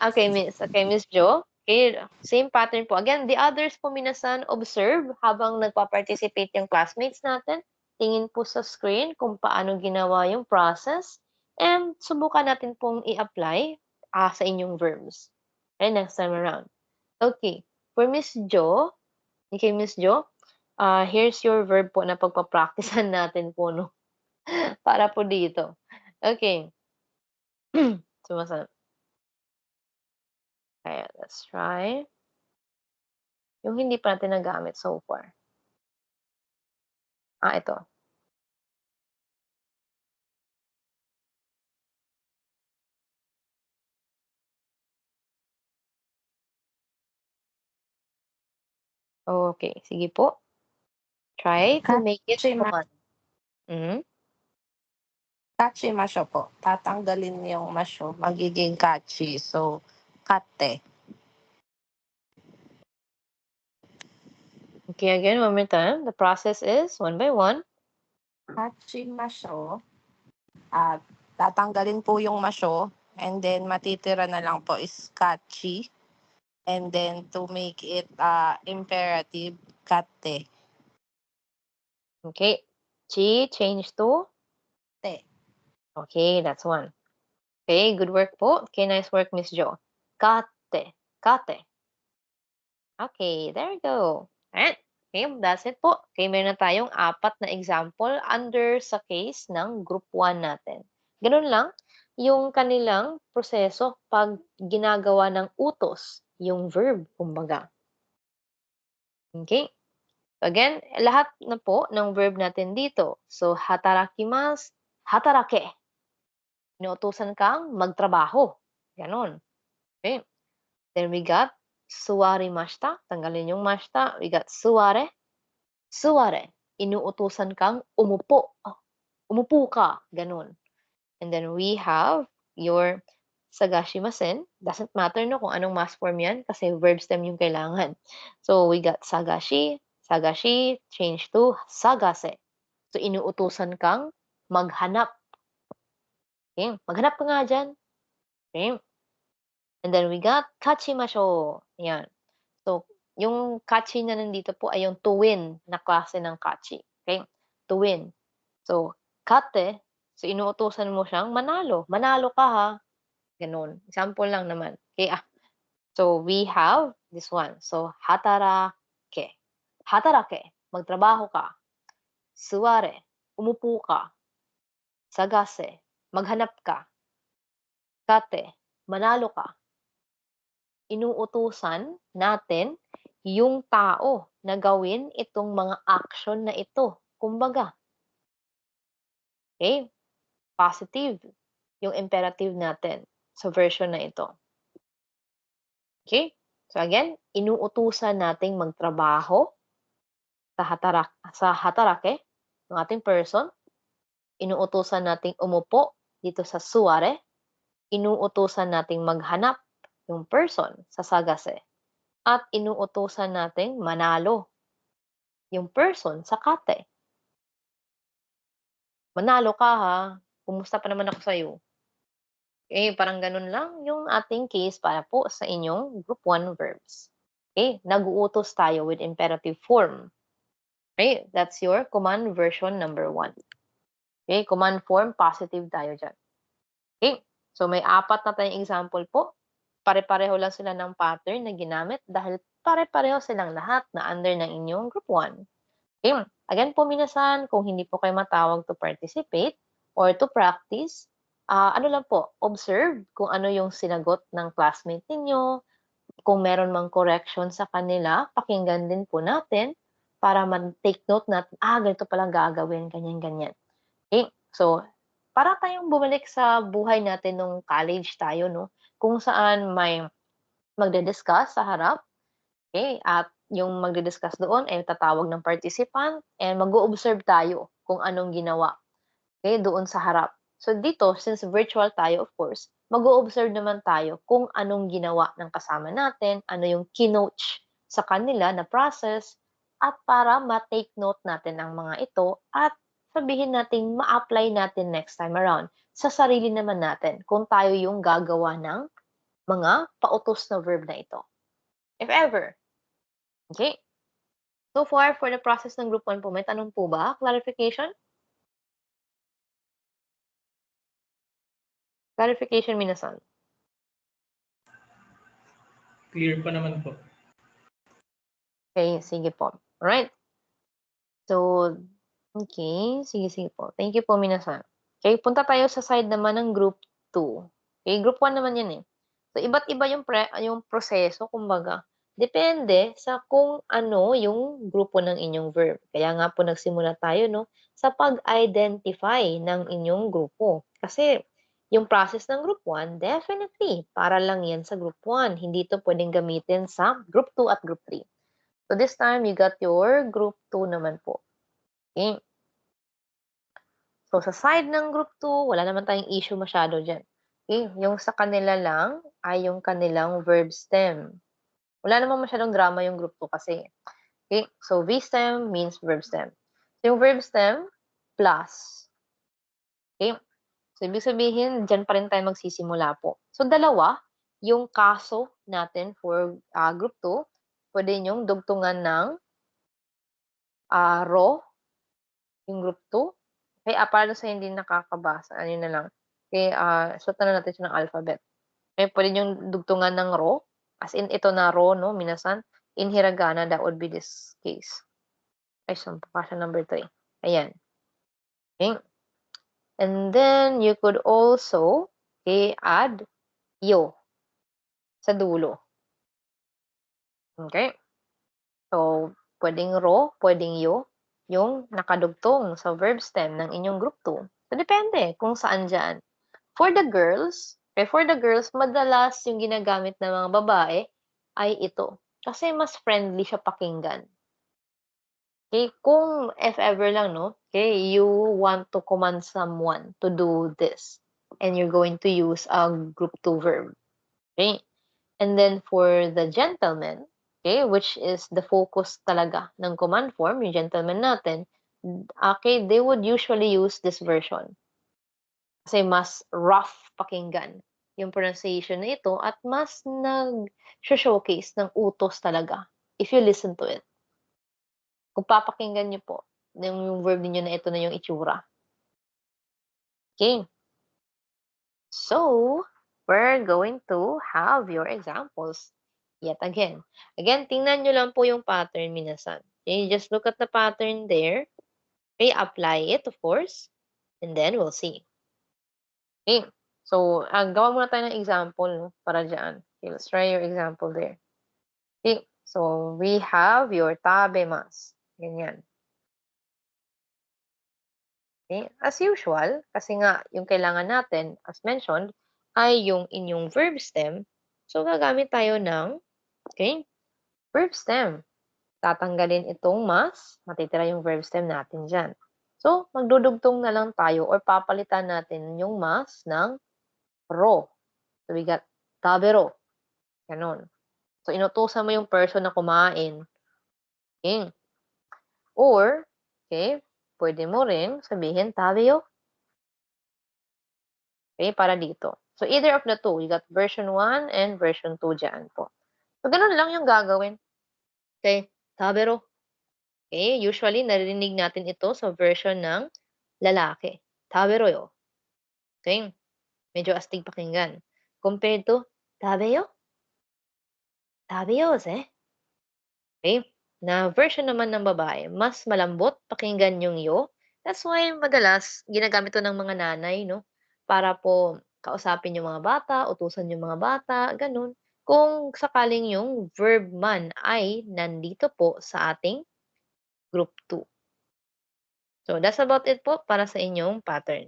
okay, Miss. Okay, Miss Jo. Okay, same pattern po. Again, the others po minasan, observe habang nagpa-participate yung classmates natin. Tingin po sa screen kung paano ginawa yung process. And subukan natin pong i-apply sa inyong verbs. Okay, next time around. Okay, for Miss Jo, okay, Miss Jo, here's your verb po na pagpa-practicean natin po, no? Para po dito. Okay. Sumasagot. Okay, let's try. Yung hindi pa natin nagamit so far. Ito. Okay, sige po. Try to make it command. Kachi-masho po. Tatanggalin yung masho, magiging kachi. So, kate. Okay, again, one more time. The process is one by one. Kachi-masho. Tatanggalin po yung masho. And then, matitira na lang po is kachi. And then, to make it imperative, kate. Okay. Chi, change to? Te. Okay, that's one. Okay, good work po. Okay, nice work, Miss Jo. Kate. Kate. Okay, there we go. Alright. Okay, that's it po. Okay, meron na tayong 4 na example under sa case ng group 1 natin. Ganun lang. yung kanilang proseso pag ginagawa ng utos, yung verb, kumbaga. Okay? Again, lahat na po ng verb natin dito. So, hatarakimasu, hatarake. Inuutusan kang magtrabaho. Ganon. Okay? Then we got suwarimashita. Tanggalin yung mashita. We got suware. Suware. Inuutusan kang umupo. Umupo ka. Ganon. And then we have your sagashimasen. Doesn't matter no kung anong mass form yan kasi verb stem yung kailangan. So we got sagashi. Sagashi change to sagase. So inuutusan kang maghanap. Okay? Maghanap ka nga dyan. Okay? And then we got kachimasho. Yan. So, yung kachi na nandito po ay yung to win na klase ng kachi. Okay? To win. So, kate, so inuutosan mo siyang manalo. Manalo ka ha. Ganun. Example lang naman. Okay, So, we have this one. So, hatarake. Hatarake. Magtrabaho ka. Suware. Umupo ka. Sagase. Maghanap ka. Kate. Manalo ka. Inuutusan natin yung tao na gawin itong mga action na ito. Kumbaga. Okay? Positive. Yung imperative natin sa version na ito. Okay? So again, inuutusan nating magtrabaho sa hatarake, ng ating person. Inuutusan nating umupo dito sa suware. Inuutusan nating maghanap yung person sa sagase. At inuutusan nating manalo yung person sa kate. Manalo ka ha. Kumusta pa naman ako sa'yo? Okay, parang ganun lang yung ating case para po sa inyong group 1 verbs. Okay, nag-uutos tayo with imperative form. Okay, that's your command version number 1. Okay, command form, positive tayo dyan. Okay, so may 4 na tayong example po. Pare-pareho lang sila ng pattern na ginamit dahil pare-pareho silang lahat na under ng inyong group 1. Okay, again po minasan, kung hindi po kayo matawag to participate or to practice, ano lang po, observe kung ano yung sinagot ng classmate ninyo. Kung meron mang correction sa kanila, pakinggan din po natin para mag-take note natin, ganito palang gagawin, ganyan-ganyan. Okay, so para tayong bumalik sa buhay natin nung college tayo, no? Kung saan may magde-discuss sa harap, okay, at yung magde-discuss doon ay tatawag ng participant and mag-o-observe tayo kung anong ginawa, okay, doon sa harap. So dito, since virtual tayo, of course, mag-o-observe naman tayo kung anong ginawa ng kasama natin, ano yung kinoach sa kanila na process, at para ma-take note natin ang mga ito at sabihin natin ma-apply natin next time around sa sarili naman natin kung tayo yung gagawa ng mga pautos na verb na ito. If ever. Okay? So far, for the process ng group 1 po, may tanong po ba? Clarification? Clarification, minasan. Clear pa naman po. Okay, sige po. Alright. So, okay, sige po. Thank you po, minasan. Okay, punta tayo sa side naman ng group 2. Okay, group 1 naman yan eh. So, iba't iba yung proseso, kumbaga. Depende sa kung ano yung grupo ng inyong verb. Kaya nga po nagsimula tayo, no, sa pag-identify ng inyong grupo. Kasi, yung process ng group 1, definitely, para lang yan sa group 1. Hindi ito pwedeng gamitin sa group 2 at group 3. So, this time, you got your group 2 naman po. Okay. So, sa side ng group 2, wala naman tayong issue masyado dyan. Okay. Yung sa kanila lang ay yung kanilang verb stem. Wala namang masyadong drama yung group 2 kasi. Okay. So, V stem means verb stem. So, yung verb stem, plus. Okay. So, ibig sabihin, dyan pa rin tayo magsisimula po. So, dalawa, yung kaso natin for group 2, pwede nyong dugtungan ng ro, yung group 2. Okay, para sa hindi nakakabasa, ano na lang. Okay, suotan na natin siya ng alphabet. Okay, pwede nyong dugtungan ng ro. As in, ito na ro, no, minasan. In hiragana, that would be this case. Ay, saan pa siya number 3. Ayan. Okay. And then, you could also Okay, add yo sa dulo. Okay? So, pwedeng ro, pwedeng yo, yung nakadugtong sa verb stem ng inyong group 2. So, depende kung saan dyan. For the girls, madalas yung ginagamit ng mga babae ay ito. Kasi mas friendly siya pakinggan. Okay, kung if ever lang, no, okay, you want to command someone to do this, and you're going to use a group 2 verb. Okay? And then for the gentleman, okay, which is the focus talaga ng command form, yung gentleman natin, okay, they would usually use this version. Kasi mas rough pakinggan yung pronunciation na ito at mas nag-showcase ng utos talaga if you listen to it. Kung papakinggan niyo po, yung verb ninyo na ito na yung itsura. Okay. So, we're going to have your examples yet again. Again, tingnan nyo lang po yung pattern, minasan. Okay, just look at the pattern there. Okay, apply it, of course. And then we'll see. Okay, so, gawa muna tayo ng example, no, para dyan. Okay, let's try your example there. Okay, so, we have your tabemas. Ganyan. Okay, as usual, kasi nga, yung kailangan natin, as mentioned, ay yung inyong verb stem. So, gagamit tayo ng, okay, verb stem. Tatanggalin itong mas, matitira yung verb stem natin dyan. So, magdudugtong na lang tayo or papalitan natin yung mas ng ro. So, we got tabero. Ganon. So, inutusan mo yung person na kumain. Okay. Or, okay, pwede mo rin sabihin tabeyo. Okay, para dito. So, either of the two. You got version 1 and version 2 dyan po. So, ganun lang yung gagawin. Okay, tabero. Okay, usually, narinig natin ito sa version ng lalaki. Tabero yo. Okay, medyo astig pakinggan. Compared to, tabeyo? Tabeyo, okay, na version naman ng babae, mas malambot pakinggan yung yo. That's why, madalas, ginagamit ito ng mga nanay, no? Para po kausapin yung mga bata, utusan yung mga bata, ganun. Kung sakaling yung verb man ay nandito po sa ating group 2. So, that's about it po para sa inyong pattern.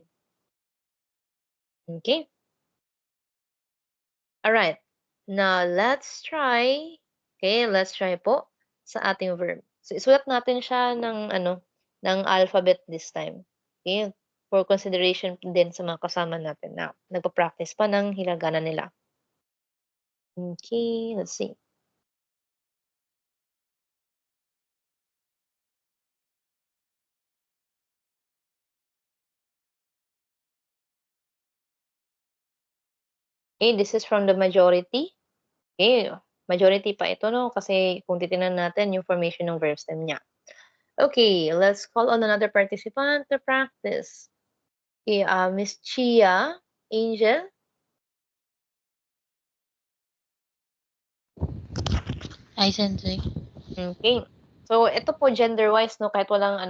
Okay? Alright. Now, let's try. Okay, let's try po sa ating verb. So, isulat natin siya ng, ng alphabet this time. Okay? For consideration din sa mga kasama natin na nagpa-practice pa ng hiragana nila. Okay, let's see. Okay, this is from the majority. Okay, majority pa ito, no? Kasi kung titingnan natin yung formation ng verb stem niya. Okay, let's call on another participant to practice. Okay, Miss Chia, Angel. Ay, Sensei. Okay. So, ito po gender-wise, no, kahit wala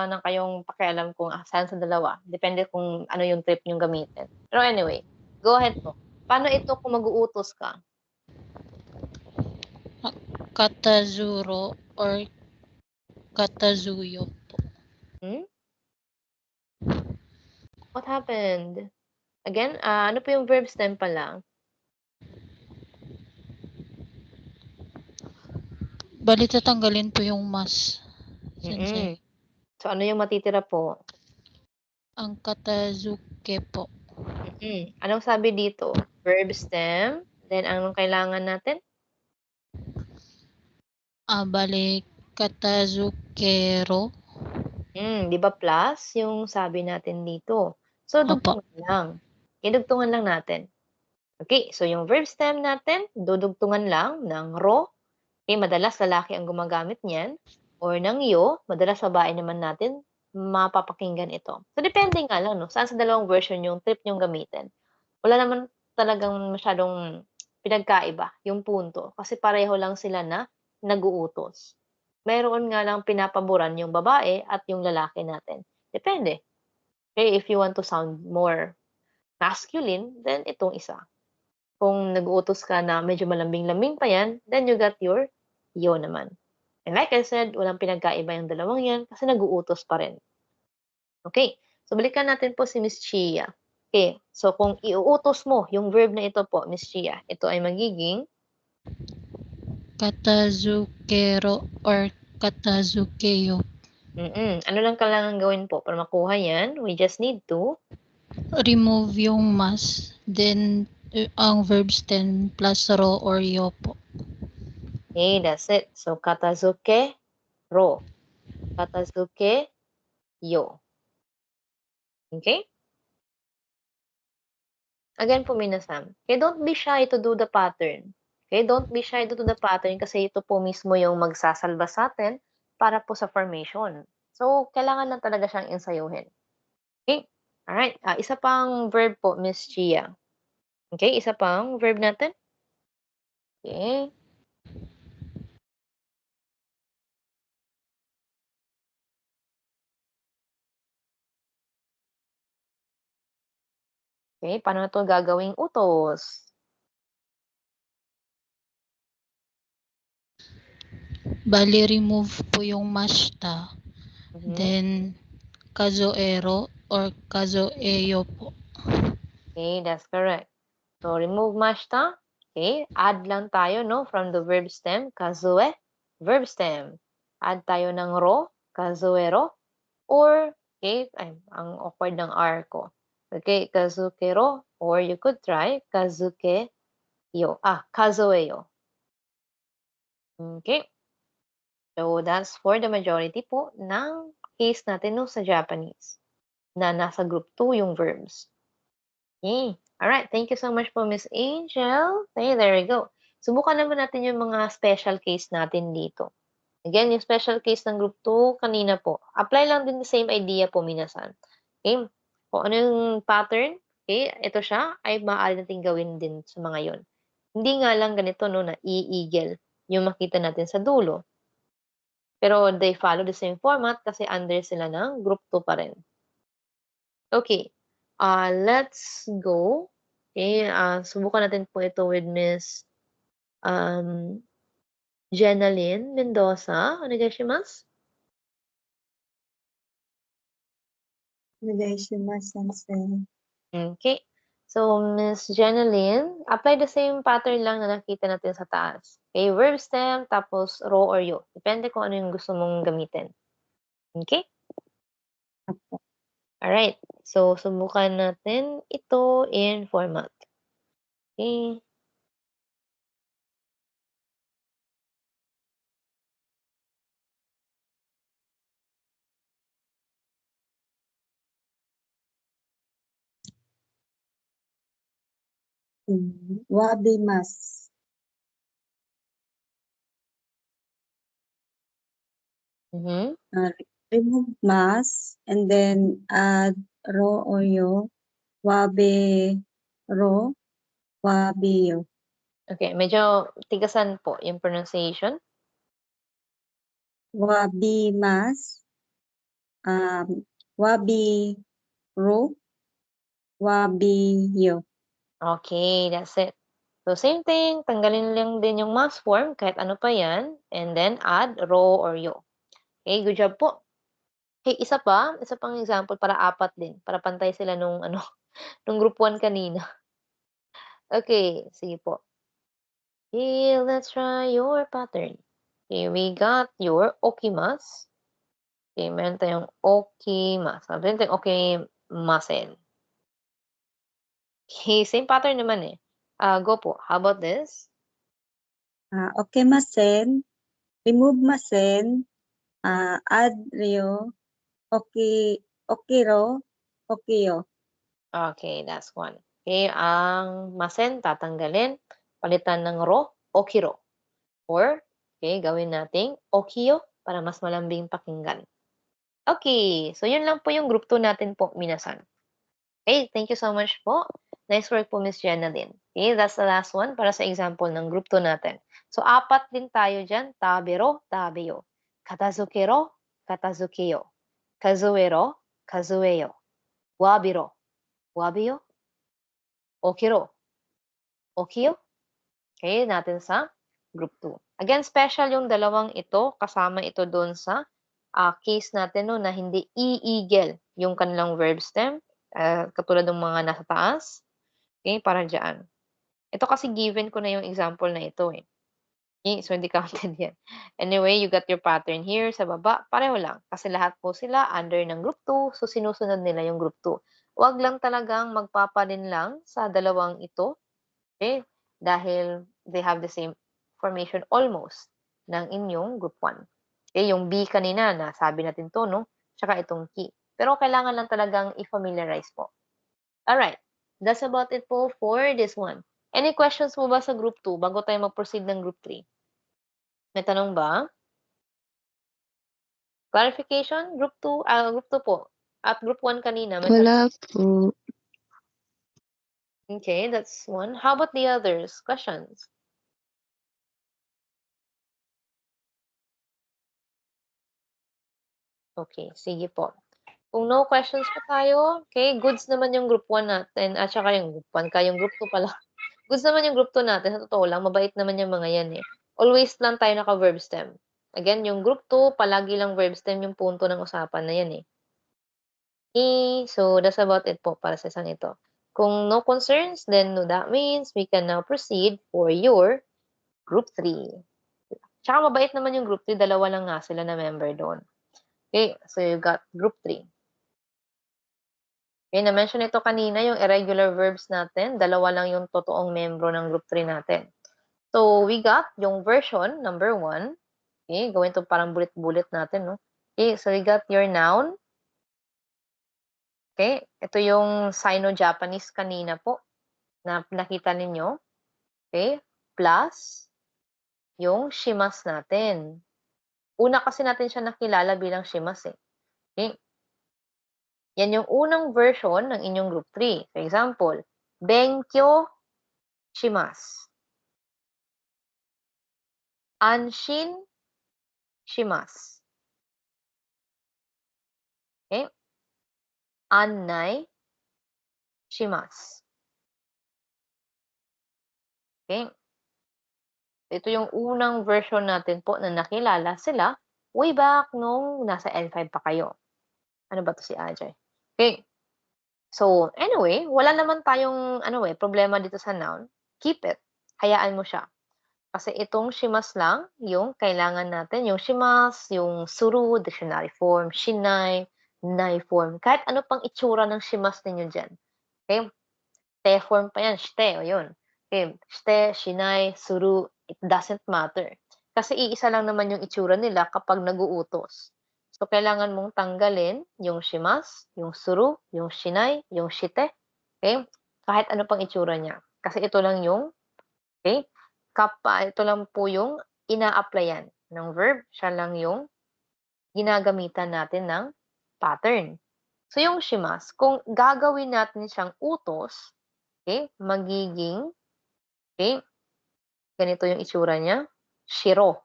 na kayong pakialam kung saan sa dalawa. Depende kung ano yung trip yung gamitin. Pero anyway, go ahead po. Paano ito kung mag-uutos ka? Katazuro or Katazuyo po. What happened? Again, ano po yung verb stem pala? Bali, tatanggalin po yung mas. Sensei. So, ano yung matitira po? Ang Katazuke po. Anong sabi dito? Verb stem. Then, anong kailangan natin? Bali, Katazukero. Di ba plus yung sabi natin dito? So, dugtungan lang. Idugtungan lang natin. Okay, so yung verb stem natin, dudugtungan lang ng ro. Okay, madalas lalaki ang gumagamit niyan. Or ng yo, madalas babae naman natin mapapakinggan ito. So, depende nga lang, no? Saan sa dalawang version yung trip nyong gamitin. Wala naman talagang masyadong pinagkaiba yung punto. Kasi pareho lang sila na nag-uutos. Mayroon nga lang pinapaboran yung babae at yung lalaki natin. Depende. Okay, if you want to sound more masculine, then itong isa. Kung nag-uutos ka na medyo malambing-lambing pa yan, then you got your yo naman. And like I said, walang pinagkaiba yung dalawang yan kasi nag-uutos pa rin. Okay, so balikan natin po si Miss Chia. Okay, so kung iuutos mo yung verb na ito po, Miss Chia, ito ay magiging Katazukero or katazukeyo. Ano lang kailangan gawin po para makuha yan? We just need to Remove yung mas, then ang verb stem plus ro or yo po. Okay, that's it. So, katazuke, ro. Katazuke, yo. Okay? Again po, minasan. Okay, don't be shy to do the pattern. Okay, don't be shy to do the pattern kasi ito po mismo yung magsasalba sa atin para po sa formation. So, kailangan lang talaga siyang ensayuhin. Okay? Alright. Isa pang verb po, Miss Chia. Okay, isa pang verb natin. Okay. Okay, paano na ito gagawing utos? Bali, remove po yung mashta. Mhm. Then, kazoero or kazoeyo po. Okay, that's correct. So, remove mashta. Okay, add lang tayo, no, from the verb stem, kazue, verb stem. Add tayo ng ro, kazuero, or, okay, ay, ang awkward ng R ko. Okay, kazukero, or you could try kazukeyo. Kazueyo. Okay. So, that's for the majority po ng case natin no, sa Japanese na nasa group 2 yung verbs. Okay. Alright, thank you so much po, Miss Angel. Okay, there we go. Subukan naman natin yung mga special case natin dito. Again, yung special case ng group 2 kanina po. Apply lang din the same idea po, minasan. Okay? Kung ano yung pattern, okay, ito siya, ay maaari natin gawin din sa mga yon. Hindi nga lang ganito, no, na i-eagle yung makita natin sa dulo. Pero they follow the same format kasi under sila ng group 2 pa rin. Okay. Let's go. Okay, subukan natin po ito with Miss Jenalyn Mendoza. Onegaishimasu. Onegaishimasu, sensei. Okay. So, Miss Jenalyn, apply the same pattern lang na nakita natin sa taas. Okay, verb stem, tapos ro or yo. Depende kung ano yung gusto mong gamitin. Okay? Alright. So, subukan natin ito in format. Okay. Wabimasu. Remove mas and then add ro or yo. Wabe ro. Wabiyo. Okay, medyo tigasan po yung pronunciation. Wabimasu. Wabi ro. Wabiyo. Okay, that's it. So, same thing. Tanggalin lang din yung mas form, kahit ano pa yan. And then, add ro or yo. Okay, good job po. Okay, isa pang example para 4 din. Para pantay sila nung, nung group 1 kanina. Okay, sige po. Okay, let's try your pattern. Okay, we got your okimasu. Okay, meron tayong okimasu. Sabi natin okimasen. Okay, same pattern naman eh. Go po. How about this? Okimasen. Remove masen. Add ryo. Okiro. Okiyo. Okay, that's one. Okay, ang masen tatanggalin. Palitan ng ro, okiro. Or, okay, gawin nating okiyo para mas malambing pakinggan. Okay, so yun lang po yung group 2 natin po, minasan. Okay, thank you so much po. Nice work po, Miss Jenalyn. Okay, that's the last one para sa example ng group 2 natin. So, 4 din tayo dyan. Tabero, tabeyo. Katazukero, katazukeyo. Kazuero, kazueyo. Wabiro, wabiyo, okiro. Okyo. Okay, natin sa group 2. Again, special yung dalawang ito. Kasama ito doon sa case natin no, na hindi iigel yung kanilang verb stem. Katulad ng mga nasa taas. Okay, para dyan. Ito kasi given ko na yung example na ito eh. Okay, so hindi counted yan. Anyway, you got your pattern here sa baba. Pareho lang. Kasi lahat po sila under ng group 2. So, sinusunod nila yung group 2. Huwag lang talagang magpaparin lang sa dalawang ito. Okay? Dahil they have the same formation almost ng inyong group 1. Okay? Yung B kanina na sabi natin to, no? Tsaka itong key. Pero kailangan lang talagang i-familiarize po. Alright. That's about it po for this one. Any questions mo ba sa group 2 bago tayo mag-proceed ng group 3? May tanong ba? Clarification? Group 2? Group 2 po. At group 1 kanina. May Wala po. Okay, that's one. How about the others? Questions? Okay, sige po. Kung no questions pa tayo, okay, goods naman yung group 1 natin, at saka yung group 1 yung group 2 pala. Goods naman yung group 2 natin, sa totoo lang, mabait naman yung mga yan eh. Always lang tayo naka-verb stem. Again, yung group 2, palagi lang verb stem yung punto ng usapan na yan eh. Okay, so that's about it po para sa isang ito. Kung no concerns, then no, that means we can now proceed for your group 3. Tsaka mabait naman yung group 3, dalawa lang nga sila na member doon. Okay, so you got group 3. Okay, na-mention ito kanina, yung irregular verbs natin, dalawa lang yung totoong membro ng group 3 natin. So, we got yung version, number 1. Okay, gawin ito parang bullet-bullet natin, no? Okay, so we got your noun. Okay, ito yung Sino-Japanese kanina po na nakita ninyo. Okay, plus yung shimas natin. Una kasi natin siya nakilala bilang shimas eh. Okay, yan yung unang version ng inyong group 3. For example, benkyo shimasu. Anshin shimasu. Okay? Annai shimasu. Okay? Ito yung unang version natin po na nakilala sila way back nung nasa N5 pa kayo. Ano ba to si Ajay? Okay. So, anyway, wala naman tayong problema dito sa noun. Keep it. Hayaan mo siya. Kasi itong shimas lang, yung kailangan natin, yung shimas, yung suru, dictionary form, shinai, nai form, kahit ano pang itsura ng shimas ninyo dyan. Okay? Te form pa yan, shite, o yun. Okay, shite, shinai, suru, it doesn't matter. Kasi iisa lang naman yung itsura nila kapag nag-uutos. So, kailangan mong tanggalin yung shimas, yung suru, yung shinai, yung shite. Okay? Kahit ano pang itsura niya. Kasi ito lang yung, okay? Ito lang po yung ina-applyan ng verb. Siya lang yung ginagamitan natin ng pattern. So, yung shimas, kung gagawin natin siyang utos, okay, magiging, okay, ganito yung itsura niya, shiro.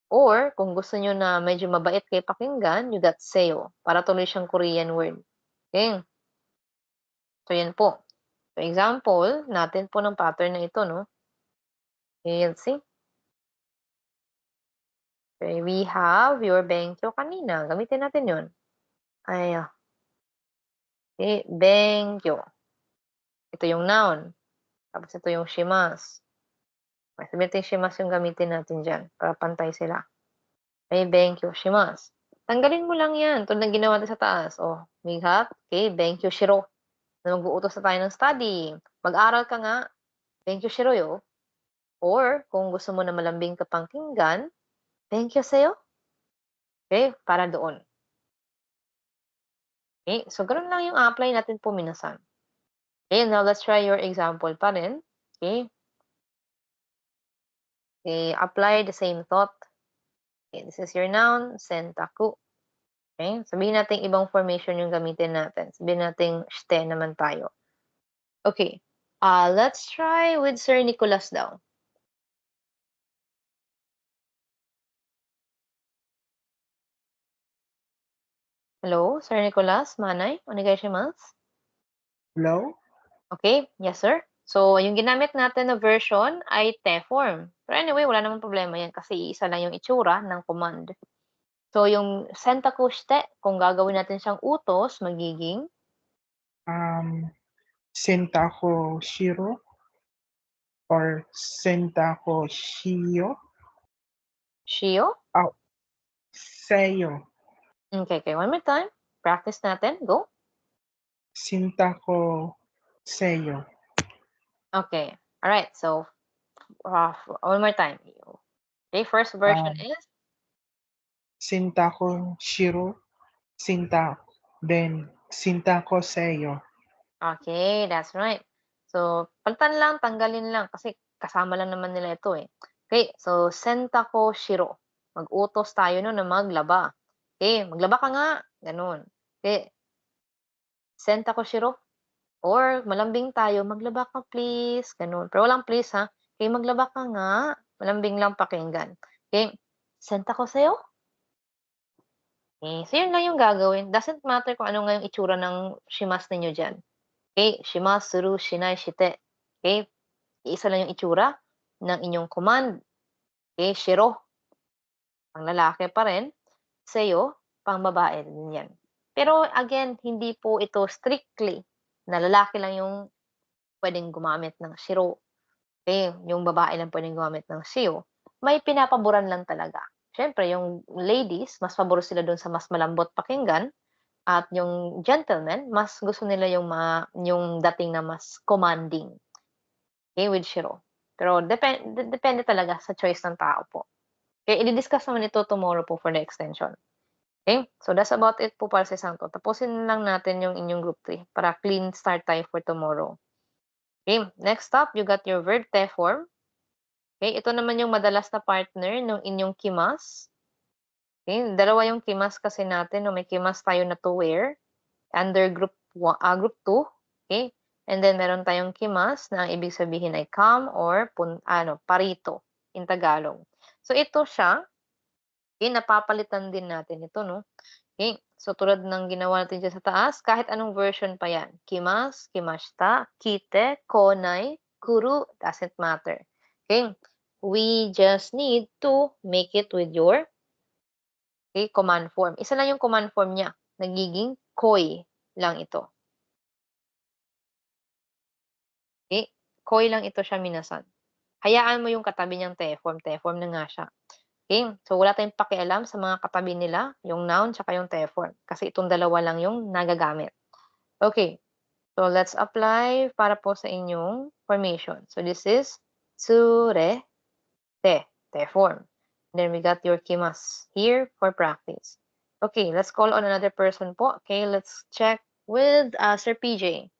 Or, kung gusto nyo na medyo mabait kayo pakinggan, you got seyo. Para tuloy siyang Korean word. Okay? So, yan po. So, example natin po ng pattern na ito, no? Okay, let's see. Okay, we have your benkyo kanina. Gamitin natin yun. Ay, okay, benkyo. Ito yung noun. Tapos ito yung shimas. Sabihin natin shimas yung gamitin natin dyan para pantay sila. Okay, benkyo shimas. Tanggalin mo lang yan. Tulad ng ginawa natin sa taas. Oh, we have, okay, benkyo shiro. Na mag-uutos na tayo ng study. Mag-aral ka nga, benkyo shiro yo. Or, kung gusto mo na malambing ka pakinggan, benkyo seyo. Okay, para doon. Okay, so ganun lang yung apply natin po minasan. Okay, now let's try your example pa rin. Okay. Okay, apply the same thought. Okay, this is your noun, sentaku. Okay, sabihin natin ibang formation yung gamitin natin. Sabihin natin shite naman tayo. Okay, let's try with Sir Nicholas daw. Hello, Sir Nicholas, manay, onegaishimasu. Hello? Okay? Yes, sir? So, yung ginamit natin na version ay te form. Pero anyway, wala namang problema yan kasi isa lang yung itsura ng command. So, yung sentaku shite, kung gagawin natin siyang utos, magiging Sentako shiro or sentako shiyo. shio. Seyo. Okay, one more time. Practice natin. Go. Sintako seyo. Okay. All right. So, one more time. Okay, first version is Sintako shiro. Then sintako seyo. okay, that's right. So, palitan lang, tanggalin lang kasi kasama lang naman nila ito eh. Okay, so sentako shiro. Mag-utos tayo no na maglaba. Okay, maglaba ka nga. Ganun. Okay. Sentako shiro. Or malambing tayo, maglaba ka please. Ganun. Pero walang please ha. Okay, maglaba ka nga. Malambing lang pakinggan. Okay. Sentako sayo. Okay, so yun lang yung gagawin. Doesn't matter kung ano nga yung itsura ng shimas ninyo dyan. Okay, shimas, suru, shinai, shite. Okay, isa lang yung itsura ng inyong command. Okay, shiro, pang lalaki pa rin. Seyo, pang babae din yan. Pero again, hindi po ito strictly na lalaki lang yung pwedeng gumamit ng shiro. Okay, yung babae lang pwedeng gumamit ng seyo. May pinapaboran lang talaga. Siyempre, yung ladies, mas pabor sila dun sa mas malambot pakinggan. At yung gentlemen, mas gusto nila yung dating na mas commanding. Okay, with shiro. Pero depende talaga sa choice ng tao po. Okay, i-discuss naman ito tomorrow po for the extension. Okay, so that's about it po para sa isang to. Tapusin lang natin yung inyong group 3 para clean start tayo for tomorrow. Okay, next up, you got your verb te form. Okay, ito naman yung madalas na partner ng inyong kimas. Okay, dalawa yung kimas kasi natin. No? May kimas tayo na to wear under group 2. Okay, and then meron tayong kimas na ang ibig sabihin ay come or parito in Tagalog. So ito siya. Okay, napapalitan din natin ito, no? Okay, so tulad ng ginawa natin dyan sa taas, kahit anong version pa yan. Kimas, kimashita, kite, konai, kuru, doesn't matter. Okay, we just need to make it with your command form. Isa lang yung command form niya. Nagiging koi lang ito. Okay, koi lang ito siya minasan. Hayaan mo yung katabi niyang te form na nga siya. Okay, so wala tayong pakialam sa mga katabi nila, yung noun tsaka yung te form. Kasi itong dalawa lang yung nagagamit. Okay, so let's apply para po sa inyong formation. So this is tsure, te form. And then we got your kimas here for practice. Okay, let's call on another person po. Okay, let's check with Sir PJ.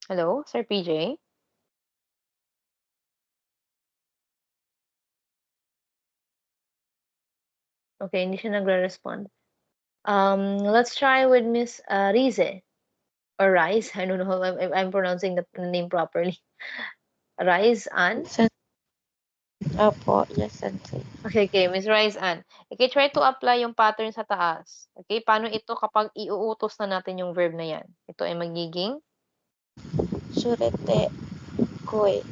Hello, Sir PJ? Okay, hindi siya nagre-respond. Let's try with Miss Rize. Or Rice. I don't know if I'm pronouncing the name properly. Rice Ann? Opo, yes, sensei. Okay, Miss Rice Ann. Okay, try to apply yung pattern sa taas. Okay, paano ito kapag iuutos na natin yung verb na yan? Ito ay magiging? Surete koi.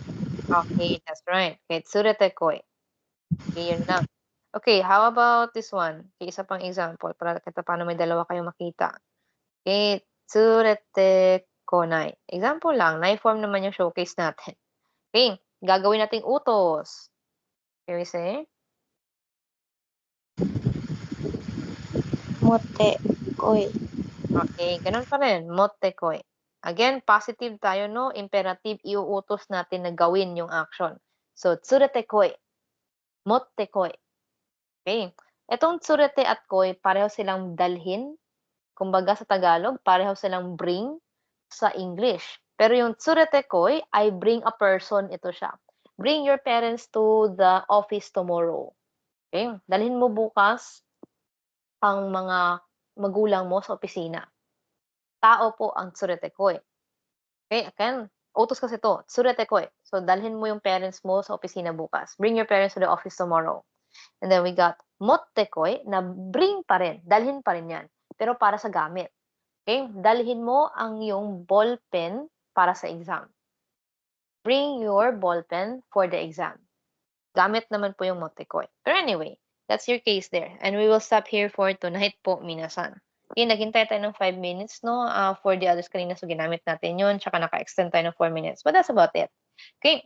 Okay, that's right. Okay, tsurete koi. Okay, yun lang. Okay, how about this one? Okay, isa pang example para kita paano may dalawa kayong makita. Okay, tsurete konai. Example lang, na-form naman yung showcase natin. Okay, gagawin nating utos. Can we say? Mote koi. Okay, ganun pa rin. Motte koi. Again, positive tayo, no? Imperative, iuutos natin na gawin yung action. So, tsurete koi. Motte koi. Okay. Etong tsurete at koi, pareho silang dalhin. Kumbaga sa Tagalog, pareho silang bring sa English. Pero yung tsurete koi ay bring a person, ito siya. Bring your parents to the office tomorrow. Okay? Dalhin mo bukas ang mga magulang mo sa opisina. Tao po ang tsurete koi. Okay, again, utos kasi to, tsurete koi. So, dalhin mo yung parents mo sa opisina bukas. Bring your parents to the office tomorrow. And then we got mottekoy na bring pa rin, dalhin pa rin yan, pero para sa gamit. Okay? Dalhin mo ang iyong ballpen para sa exam. Bring your ballpen for the exam. Gamit naman po yung mottekoy. Pero anyway, that's your case there. And we will stop here for tonight po, minasan. Okay, naghintay tayo ng 5 minutes, no? For the others kanina, so ginamit natin yun. Tsaka naka-extend tayo ng 4 minutes. But that's about it. Okay.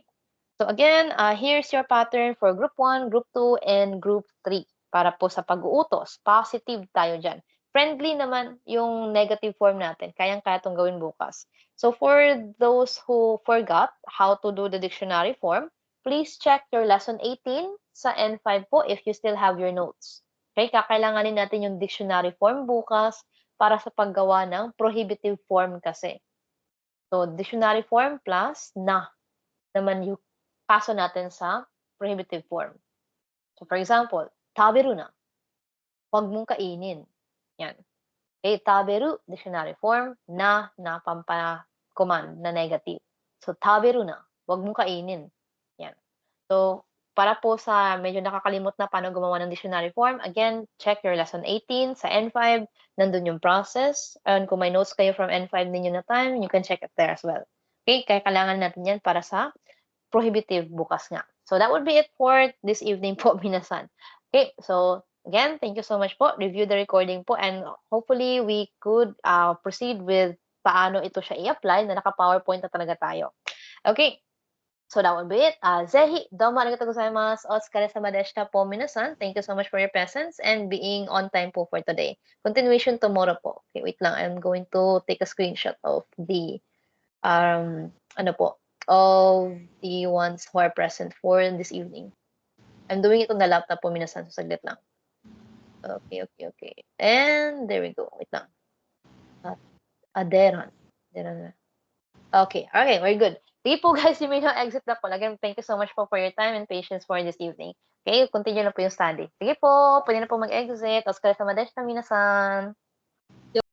So again, here's your pattern for group 1, group 2, and group 3. Para po sa pag-uutos. Positive tayo dyan. Friendly naman yung negative form natin. Kayang-kaya itong gawin bukas. So for those who forgot how to do the dictionary form, please check your lesson 18 sa N5 po if you still have your notes. Okay, kakailanganin natin yung dictionary form bukas para sa paggawa ng prohibitive form kasi. So, dictionary form plus na naman yung kaso natin sa prohibitive form. So, for example, taberu na. Huwag mong kainin. Yan. Okay, taberu, dictionary form, na pampa-command na negative. So, taberu na. Huwag mong kainin. Yan. So, para po sa medyo nakakalimot na paano gumawa ng dictionary form, again, check your lesson 18 sa N5. Nandun yung process. And kung may notes kayo from N5 ninyo na time, you can check it there as well. Okay, kaya kailangan natin yan para sa prohibitive bukas nga. So, that would be it for this evening po, minasan. Okay, so, again, thank you so much po. Review the recording po and hopefully we could proceed with paano ito siya i-apply na naka-PowerPoint na talaga tayo. Okay. So that would be it. Zehi, domo arigatou gozaimasu. Otsukaresama deshita po, minasan. Thank you so much for your presence and being on time po for today. Continuation tomorrow po. Okay, wait lang. I'm going to take a screenshot of the of the ones who are present for this evening. I'm doing it on the laptop po, minasan. So saglit lang. Okay. And there we go. Wait lang. Deran. Okay, very good. Sige po guys, you may now exit na po. Again, thank you so much po for your time and patience for this evening. Okay, continue na po yung study. Sige po, pwede na po mag-exit. Otsukaresama deshita, minasan.